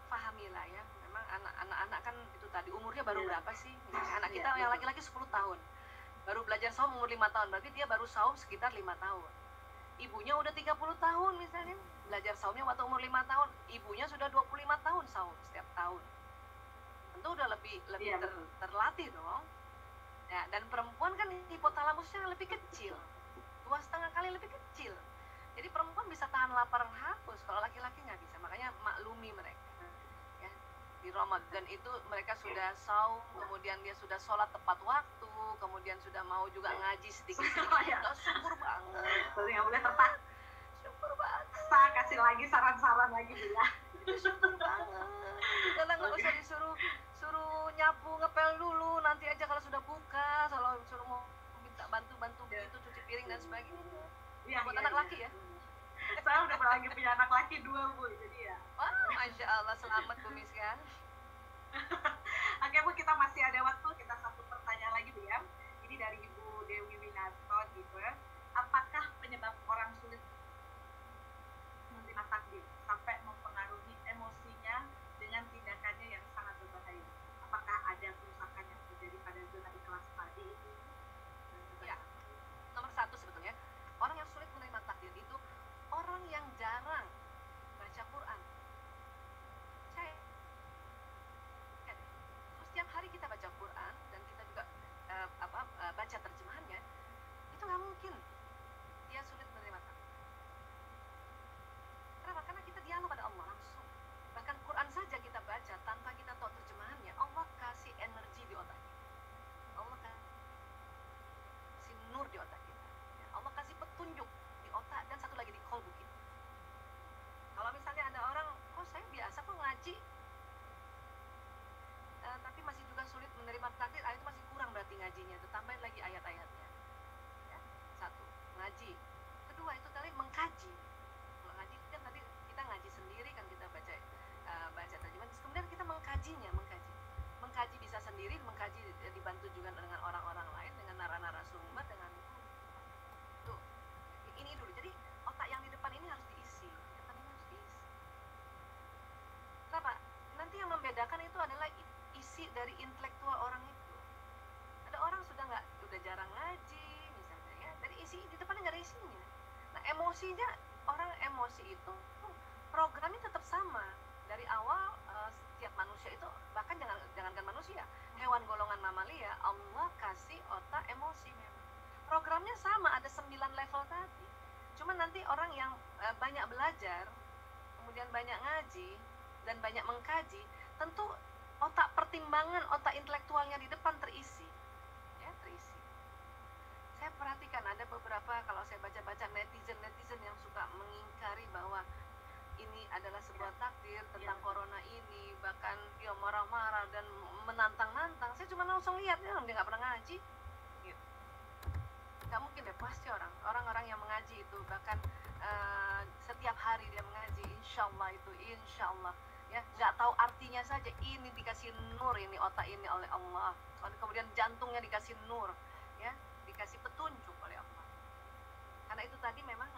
pahamilah ya, memang anak-anak kan itu tadi umurnya baru berapa sih? Anak kita yang laki-laki 10 tahun. Baru belajar saum umur 5 tahun, berarti dia baru saum sekitar 5 tahun. Ibunya udah 30 tahun misalnya, belajar saumnya waktu umur 5 tahun, ibunya sudah 25 tahun saum setiap tahun. Tentu udah lebih terlatih dong. Ya, dan perempuan kan hipotalamusnya lebih kecil. 2,5 kali lebih kecil. Jadi perempuan bisa tahan lapar dan haus, kalau laki-laki nggak bisa. Makanya maklumi mereka. Ya, di Ramadan itu mereka sudah saum, kemudian dia sudah sholat tepat waktu, kemudian sudah mau juga ngaji sedikit-sedikit. Syukur banget. Betul, nggak boleh tepat. Syukur banget. Saya kasih lagi saran-saran lagi ya. Syukur banget. Karena nggak usah suruh nyapu, ngepel dulu, nanti aja kalau sudah buka, kalau suruh mau minta bantu gitu, cuci piring dan sebagainya. Buat anak laki ya. Saya udah lagi punya anak laki 2 Bu, jadi ya. Wah, Masya Allah, selamat Bu Miska. Oke Bu, kita masih ada waktu, kita satu pertanyaan lagi Bu ya. Ini dari Ibu Dewi Winarto gitu. Apakah penyebab orang sulit menerima takdir sampai mempengaruhi emosinya dengan tindakannya yang sangat berbahaya? Apakah ada kerusakan yang terjadi pada zona ikhlas tadi itu? Ya, nomor 1 sebetulnya, orang yang sulit menerima takdir itu orang yang jarang baca Quran. Terus tiap hari kita baca Quran, isi dari intelektual orang itu. Ada orang udah jarang ngaji misalnya ya, dari isi di depannya nggak ada isinya. Nah emosinya, orang emosi itu programnya tetap sama dari awal. Setiap manusia itu, bahkan jangankan manusia, hewan golongan mamalia, Allah kasih otak emosi memang. Programnya sama, ada 9 level tadi. Cuma nanti orang yang banyak belajar, kemudian banyak ngaji dan banyak mengkaji, tentu otak pertimbangan, otak intelektualnya di depan terisi, ya terisi. Saya perhatikan ada beberapa, kalau saya baca-baca netizen yang suka mengingkari bahwa ini adalah sebuah takdir tentang corona ini, bahkan dia marah-marah dan menantang-nantang. Saya cuma langsung lihat, dia nggak pernah ngaji gitu. Nggak mungkin deh, pasti orang-orang yang mengaji itu bahkan setiap hari dia mengaji, insya Allah ya, nggak tahu artinya saja, ini dikasih nur, ini otak ini oleh Allah, kemudian jantungnya dikasih nur ya, dikasih petunjuk oleh Allah. Karena itu tadi memang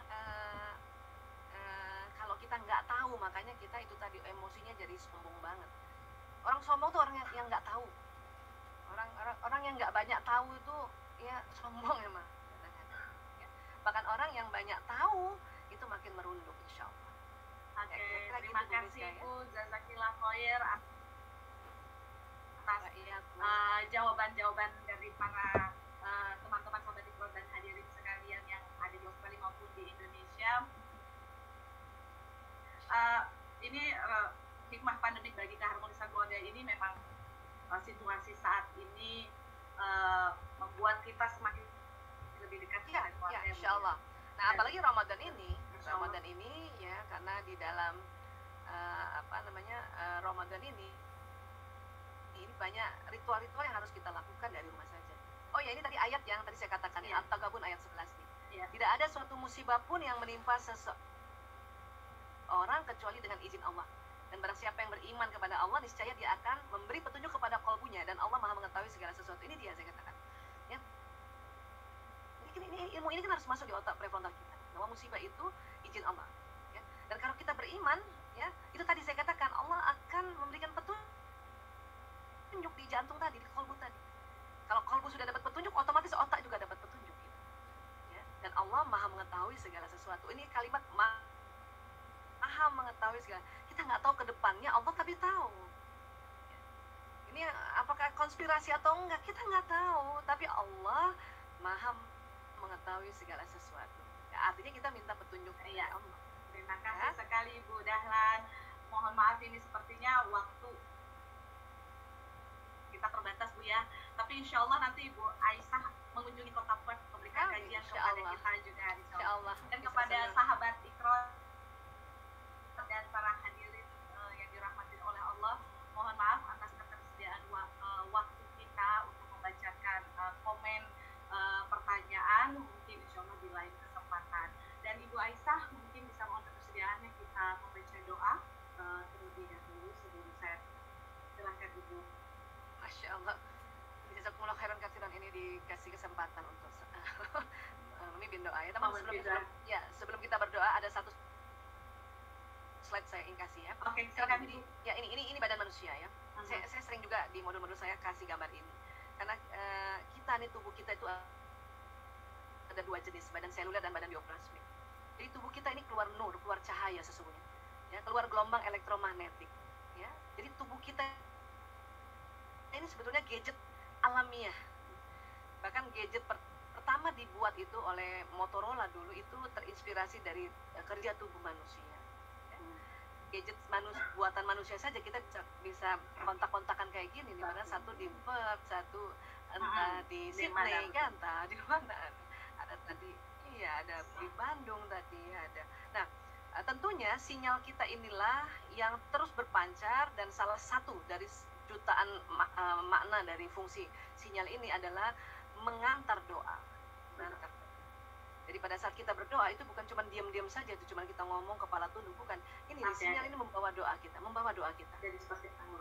kalau kita nggak tahu, makanya kita itu tadi emosinya jadi sombong banget. Orang sombong tuh orang yang nggak tahu. Orang yang nggak banyak tahu itu ya sombong emang. Ya. Bahkan orang yang banyak tahu itu makin merunduk, insya Allah. Oke, Ya, terima gitu, kasih ya. Bu, jazakillah khair atas jawaban-jawaban dari para teman-teman sahabat Iqra dan hadirin sekalian yang ada di Australia maupun di Indonesia. Ini hikmah pandemik bagi keharmonisan keluarga ini memang situasi saat ini membuat kita semakin lebih dekat dengan keluarga. Ya, insya Allah. Nah, apalagi Ramadan ini ya, karena di dalam Ramadan ini banyak ritual-ritual yang harus kita lakukan dari rumah saja. Oh ya, ini tadi ayat yang tadi saya katakan, ya. At-Taghabun ayat 11 nih. Ya. Tidak ada suatu musibah pun yang menimpa orang kecuali dengan izin Allah. Dan barang siapa yang beriman kepada Allah, niscaya dia akan memberi petunjuk kepada qalbunya, dan Allah Maha mengetahui segala sesuatu. Ini dia saya katakan. Ya. Ini ilmu ini kan harus masuk di otak prefrontal kita, bahwa musibah itu izin Allah. Ya. Dan kalau kita beriman, ya, itu tadi saya katakan, Allah akan memberikan petunjuk di jantung tadi, di qalbu tadi. Kalau qalbu sudah dapat petunjuk, otomatis otak juga dapat petunjuk. Gitu. Ya. Dan Allah Maha mengetahui segala sesuatu. Ini kalimat Maha mengetahui segala. Kita nggak tahu ke depannya, Allah tapi tahu. Ini apakah konspirasi atau enggak, kita nggak tahu. Tapi Allah Maha mengetahui segala sesuatu. Ya, artinya kita minta petunjuk dari Allah. Terima kasih sekali Ibu Dahlan. Mohon maaf ini sepertinya waktu kita terbatas Bu ya. Tapi insya Allah nanti Ibu Aisyah mengunjungi Kota Perth memberikan kajian kepada kita juga insya Allah. Dan kepada sahabat Iqra dan para hadirin yang dirahmati oleh Allah, mohon maaf atas ketersediaan waktu kita untuk membacakan komen pertanyaan, mungkin insya Allah di lain kesempatan. Dan Ibu Aisyah mungkin bisa mohon ketersediaannya kita membaca doa terlebih dahulu sebelum saya silahkan Ibu. Masya Allah, jazakumullah khairan katsiran, ini dikasih kesempatan untuk memimpin doa ya. Teman, sebelum kita berdoa ada satu slide saya ingin kasih ya. Oke, silakan Ibu. Ya, ini badan manusia ya. Saya sering juga di modul-modul saya kasih gambar ini. Karena kita nih, tubuh kita itu ada dua jenis, badan seluler dan badan bioplasmik. Jadi tubuh kita ini keluar nur, keluar cahaya sesungguhnya. Ya, keluar gelombang elektromagnetik. Ya. Jadi tubuh kita ini sebetulnya gadget alamiah. Bahkan gadget pertama dibuat itu oleh Motorola dulu, itu terinspirasi dari kerja tubuh manusia. Gadget buatan manusia saja kita bisa kontak-kontakan kayak gini, di mana satu di Perth, satu entah di Sydney, kan, di mana ada tadi, ada di Bandung tadi ada. Nah, tentunya sinyal kita inilah yang terus berpancar, dan salah satu dari jutaan makna dari fungsi sinyal ini adalah mengantar doa. Jadi pada saat kita berdoa itu bukan cuma diam-diam saja, itu cuma kita ngomong kepala tunduk, bukan. Ini sinyal ini membawa doa kita.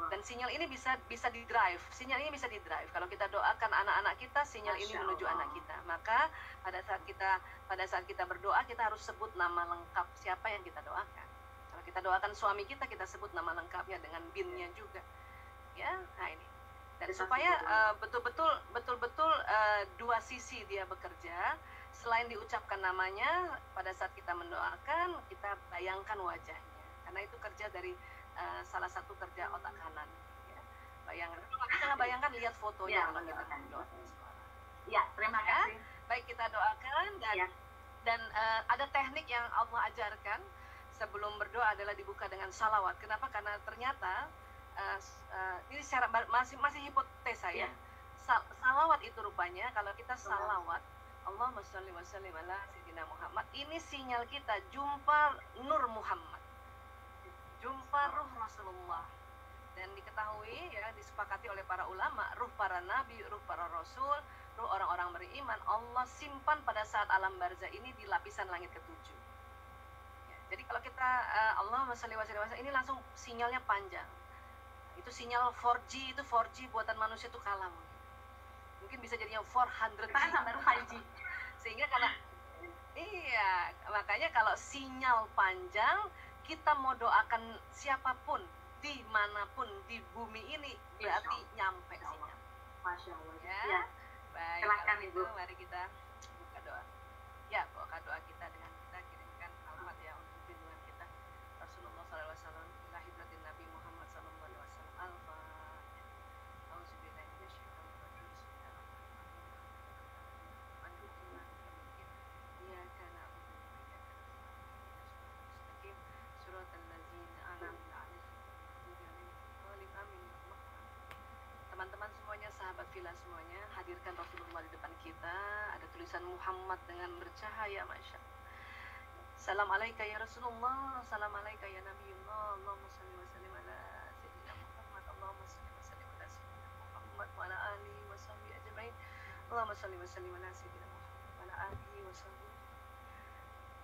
Dan sinyal ini bisa di-drive. Sinyal ini bisa di-drive. Kalau kita doakan anak-anak kita, sinyal ini menuju anak kita. Maka pada saat kita berdoa, kita harus sebut nama lengkap siapa yang kita doakan. Kalau kita doakan suami kita sebut nama lengkapnya dengan binnya juga. Ya, nah ini. Dan supaya betul-betul dua sisi dia bekerja. Selain diucapkan namanya, pada saat kita mendoakan, kita bayangkan wajahnya. Karena itu kerja dari salah satu kerja otak kanan. Ya. Bayangkan. Kalau kita nggak bayangkan, lihat fotonya kalau kita berdoa. Ya, terima kasih. Baik, kita doakan dan ada teknik yang Allah ajarkan sebelum berdoa adalah dibuka dengan salawat. Kenapa? Karena ternyata ini secara masih hipotesa ya. Salawat itu rupanya kalau kita salawat Allahumma sholli wa sallim ala sayyidina Muhammad, ini sinyal kita jumpa nur Muhammad, jumpa ruh Rasulullah. Dan diketahui ya, disepakati oleh para ulama, ruh para nabi, ruh para rasul, ruh orang-orang beriman Allah simpan pada saat alam barzah ini di lapisan langit ketujuh. Ya, jadi kalau kita Allahumma sholli wa sallim, ini langsung sinyalnya panjang. Itu sinyal 4G, itu 4G buatan manusia itu kalah. Mungkin bisa jadinya 400G. Baru 5G. Sehingga karena makanya kalau sinyal panjang, kita mau doakan siapapun dimanapun di bumi ini berarti nyampe sinyal. Masya Allah. Ya. Baik. Silakan Ibu. Mari kita buka doa. Ya, buka doa kita dengan kita kirimkan Al-Fatihah untuk bimbingan kita. Rasulullah SAW, ila hidratin Nabi Muhammad SAW. Al-Fatihah. Auzubillahi minasyaitonir rajim. Iyyaka na'budu wa iyyaka nasta'in. Shiratal ladzina an'amta 'alaihim. Amin. Teman-teman semuanya, sahabat Villa semuanya, hadirkan Rasulullah di depan kita. Ada tulisan Muhammad dengan bercahaya, masya Allah. Salam alaika ya Rasulullah, salam alaika ya Nabiullah. Allahumma salli wa sallim ala sayyidina Muhammad. Allahumma salli wa sallim ala sayyidina Muhammad wa ala alihi wa sahbihi ajma'in. Allahumma salli wa sallim ala sayyidina Muhammad wa ala alihi wa sahbihi.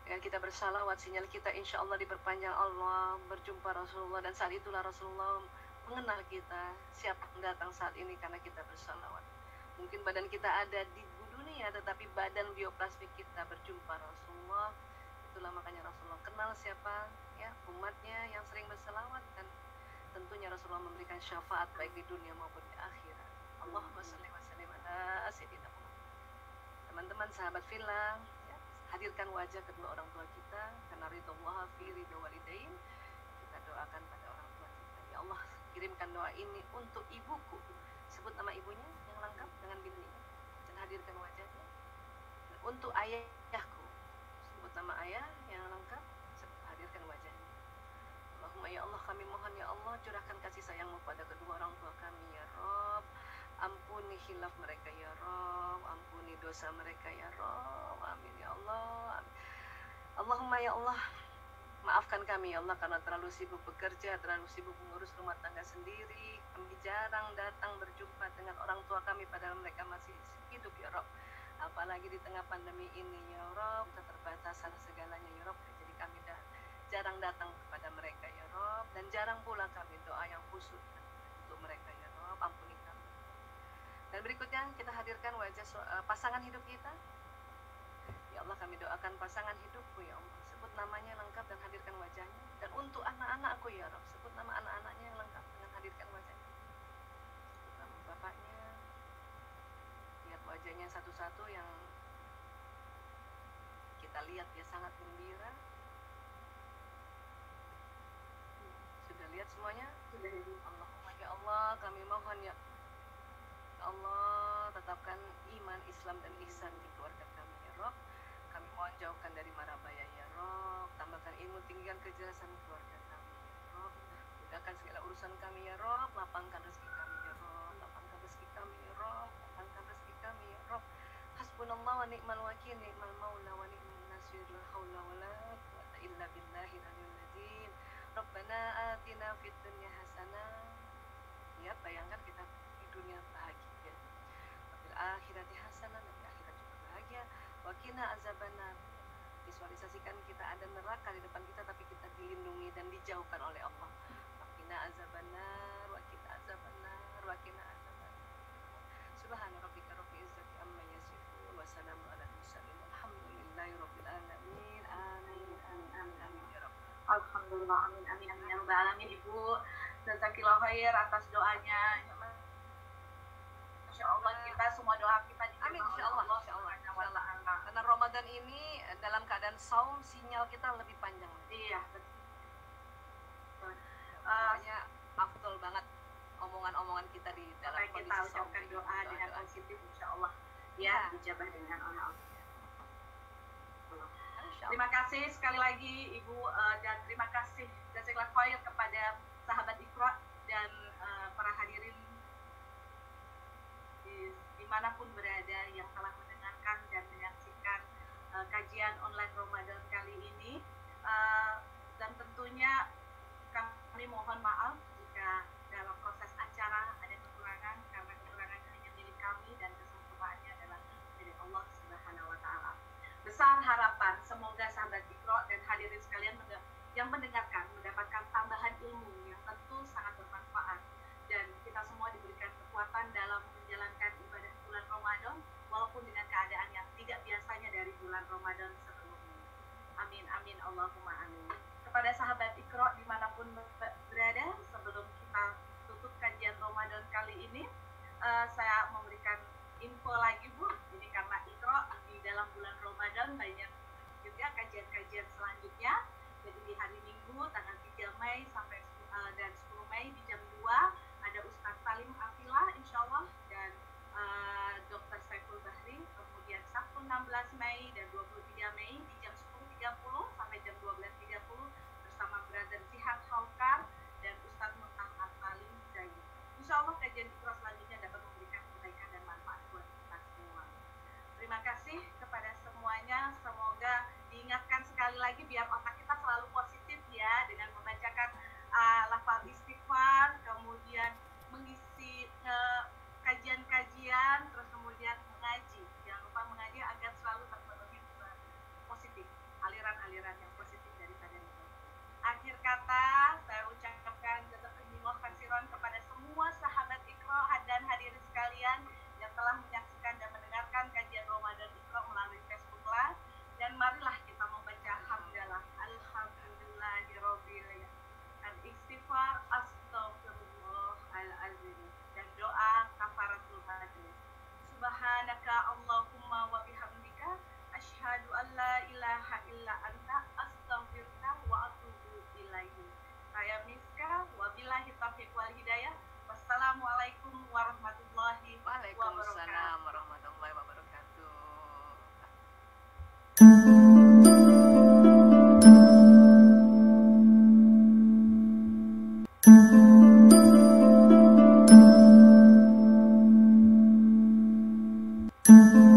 Dengan kita bersalawat, sinyal kita insya Allah diperpanjang Allah, berjumpa Rasulullah, dan saat itulah Rasulullah mengenal kita, siapa yang datang saat ini karena kita bersalawat. Mungkin badan kita ada di dunia, tetapi badan bioplasmik kita berjumpa Rasulullah. Itulah makanya Rasulullah kenal siapa ya umatnya yang sering bersalawat, dan tentunya Rasulullah memberikan syafaat baik di dunia maupun di akhirat. Allahumma sholli wa sallim ala sayyidina Muhammad. Teman-teman sahabat Villa, ya, hadirkan wajah kedua orang tua kita karena ridho fi ridho walidain. Kita doakan pada orang tua kita. Ya Allah, kirimkan doa ini untuk ibuku. Sebut nama ibunya yang lengkap dengan bintinya dan hadirkan wajahnya. Dan untuk ayahku, sebut nama ayah yang lengkap, hadirkan wajahnya. Allahumma ya Allah, kami mohon ya Allah, curahkan kasih sayangmu pada kedua orang tua kami ya Rob. Ampuni khilaf mereka ya Rob, ampuni dosa mereka ya Rob. Amin ya Allah. Amin. Allahumma ya Allah, maafkan kami ya Allah karena terlalu sibuk bekerja, terlalu sibuk mengurus rumah tangga sendiri. Kami jarang datang berjumpa dengan orang tua kami padahal mereka masih hidup ya Rob. Apalagi di tengah pandemi ini ya Rob, keterbatasan segalanya ya Rob. Jadi kami jarang datang kepada mereka ya Rob, dan jarang pula kami doa yang khusus untuk mereka ya Rob. Ampuni kami. Dan berikutnya kita hadirkan wajah pasangan hidup kita. Ya Allah, kami doakan pasangan hidupku ya Allah. Sebut namanya lengkap dan hadirkan wajahnya. Dan untuk anak-anakku ya Rob, sebut nama anak-anaknya yang lengkap dengan hadirkan wajahnya. Sebut nama bapaknya. Lihat wajahnya satu-satu yang kita lihat dia sangat gembira. Sudah lihat semuanya? Sudah. Allahumma ya Allah, kami mohon ya Allah, tetapkan iman, Islam, dan ihsan di keluarga kami ya Rob. Kami mohon jauhkan dari mara bahaya ya Rob. Tambahkan ilmu, tinggikan kejelasan keluarga kami ya Rob. Mudahkan segala urusan kami ya Rob. Lapangkan rezeki kami ya Rob. Lapangkan rezeki kami ya Rob. Lapangkan rezeki kami ya Rob. Hasbunallah wa ni'mal wakil, ni'mal maula wa ni'mal nasir. La haula wa la quwwata illa billahil aliyyil azim. Rabbana atina fid dunya hasanah. Lihat, bayangkan kita di dunia bahagia, fil akhirati hasanah, dan di akhirat juga bahagia. Wa qina azabannar. Visualisasikan kita ada neraka di depan kita, tapi kita dilindungi dan dijauhkan oleh Allah. Wa qina azabannar, wa qina azabannar, wa qina azabannar. Subhana rabbika rabbil izzati amma yasifun wa salamun alal mursalin walhamdulillahi rabbil alamin. Amin amin amin amin ya Rabb. Alhamdulillah, amin amin amin ya rabbal alamin. Ibu, jazakillah khair atas doanya. insya Allah kita semua doa kita Amin, diterima insya oleh Allah, Allah insya Allah, Subhanahu wa Ta'ala. Karena Ramadan ini dalam keadaan saum, sinyal kita lebih panjang. Iya, betul. Makanya afdol banget omongan-omongan kita di dalam Supaya kita kondisi saum ucapkan ini. doa dengan positif, insya Allah Ya. ya dijabah dengan oleh Allah. Insya Allah. Terima kasih sekali lagi Ibu, dan terima kasih jazakallahu khair kepada sahabat Iqra dan para hadirin dimanapun berada yang telah mendengarkan dan menyaksikan kajian online Ramadan kali ini. Dan tentunya kami mohon maaf jika dalam proses acara ada kekurangan, karena kekurangan hanya milik kami dan kesempurnaannya adalah milik Allah Subhanahu wa Ta'ala. Besar harapan semoga sahabat Iqra dan hadirin sekalian yang mendengarkan mendapatkan tambahan ilmu yang tentu sangat bermanfaat, dan kita semua diberikan kekuatan dalam menjalankan ibadah bulan Ramadan walaupun dengan keadaan yang tidak biasanya dari bulan Ramadan sebelumnya. Amin amin Allahumma amin. Kepada sahabat Iqra dimanapun berada, sebelum kita tutup kajian Ramadan kali ini, saya memberikan info lagi Bu. Ini karena Iqra di dalam bulan Ramadan banyak juga kajian-kajian selanjutnya. Jadi di hari Minggu tanggal 3 Mei sampai dan 10 Mei di jam 2 ada Ustadz Salim Afila insya Allah, dan Dr. Saiful Bahri. Kemudian Sabtu 16 Mei dan 23 Mei di jam 10.30 sampai jam 12.30 bersama Brother Jihad Haukar dan Ustadz Muhammad Salim Zain. Insya Allah kajian Iqra selanjutnya dapat memberikan kebaikan dan manfaat buat kita semua. Terima kasih kepada semuanya. Semoga diingatkan sekali lagi biar otak kita selalu positif ya, dengan membacakan lafal istighfar, kemudian mengisi kajian-kajian, terus kemudian mengaji. Jangan lupa mengaji agar selalu terpenuhi positif, aliran-aliran yang positif daripada itu. Akhir kata, saya ucapkan jazakumullah khairan kepada semua sahabat Iqra dan hadirin sekalian yang telah menyaksikan dan mendengarkan kajian Ramadan Iqra melalui Facebook Live. Dan marilah kita membaca hamdalah alhamdulillahirabbil al-istighfar astaghfirullahalazim dan doa kafaratul majlis. Subhanaka Allahumma wa bihamdika asyhadu an la ilaha illa anta astaghfiruka wa atubu ilaihi. Saya Miska, wabillahi taufiq wal hidayah. Wassalamualaikum warahmatullahi wabarakatuh. Waalaikumsalam warahmatullahi wabarakatuh. Thank you.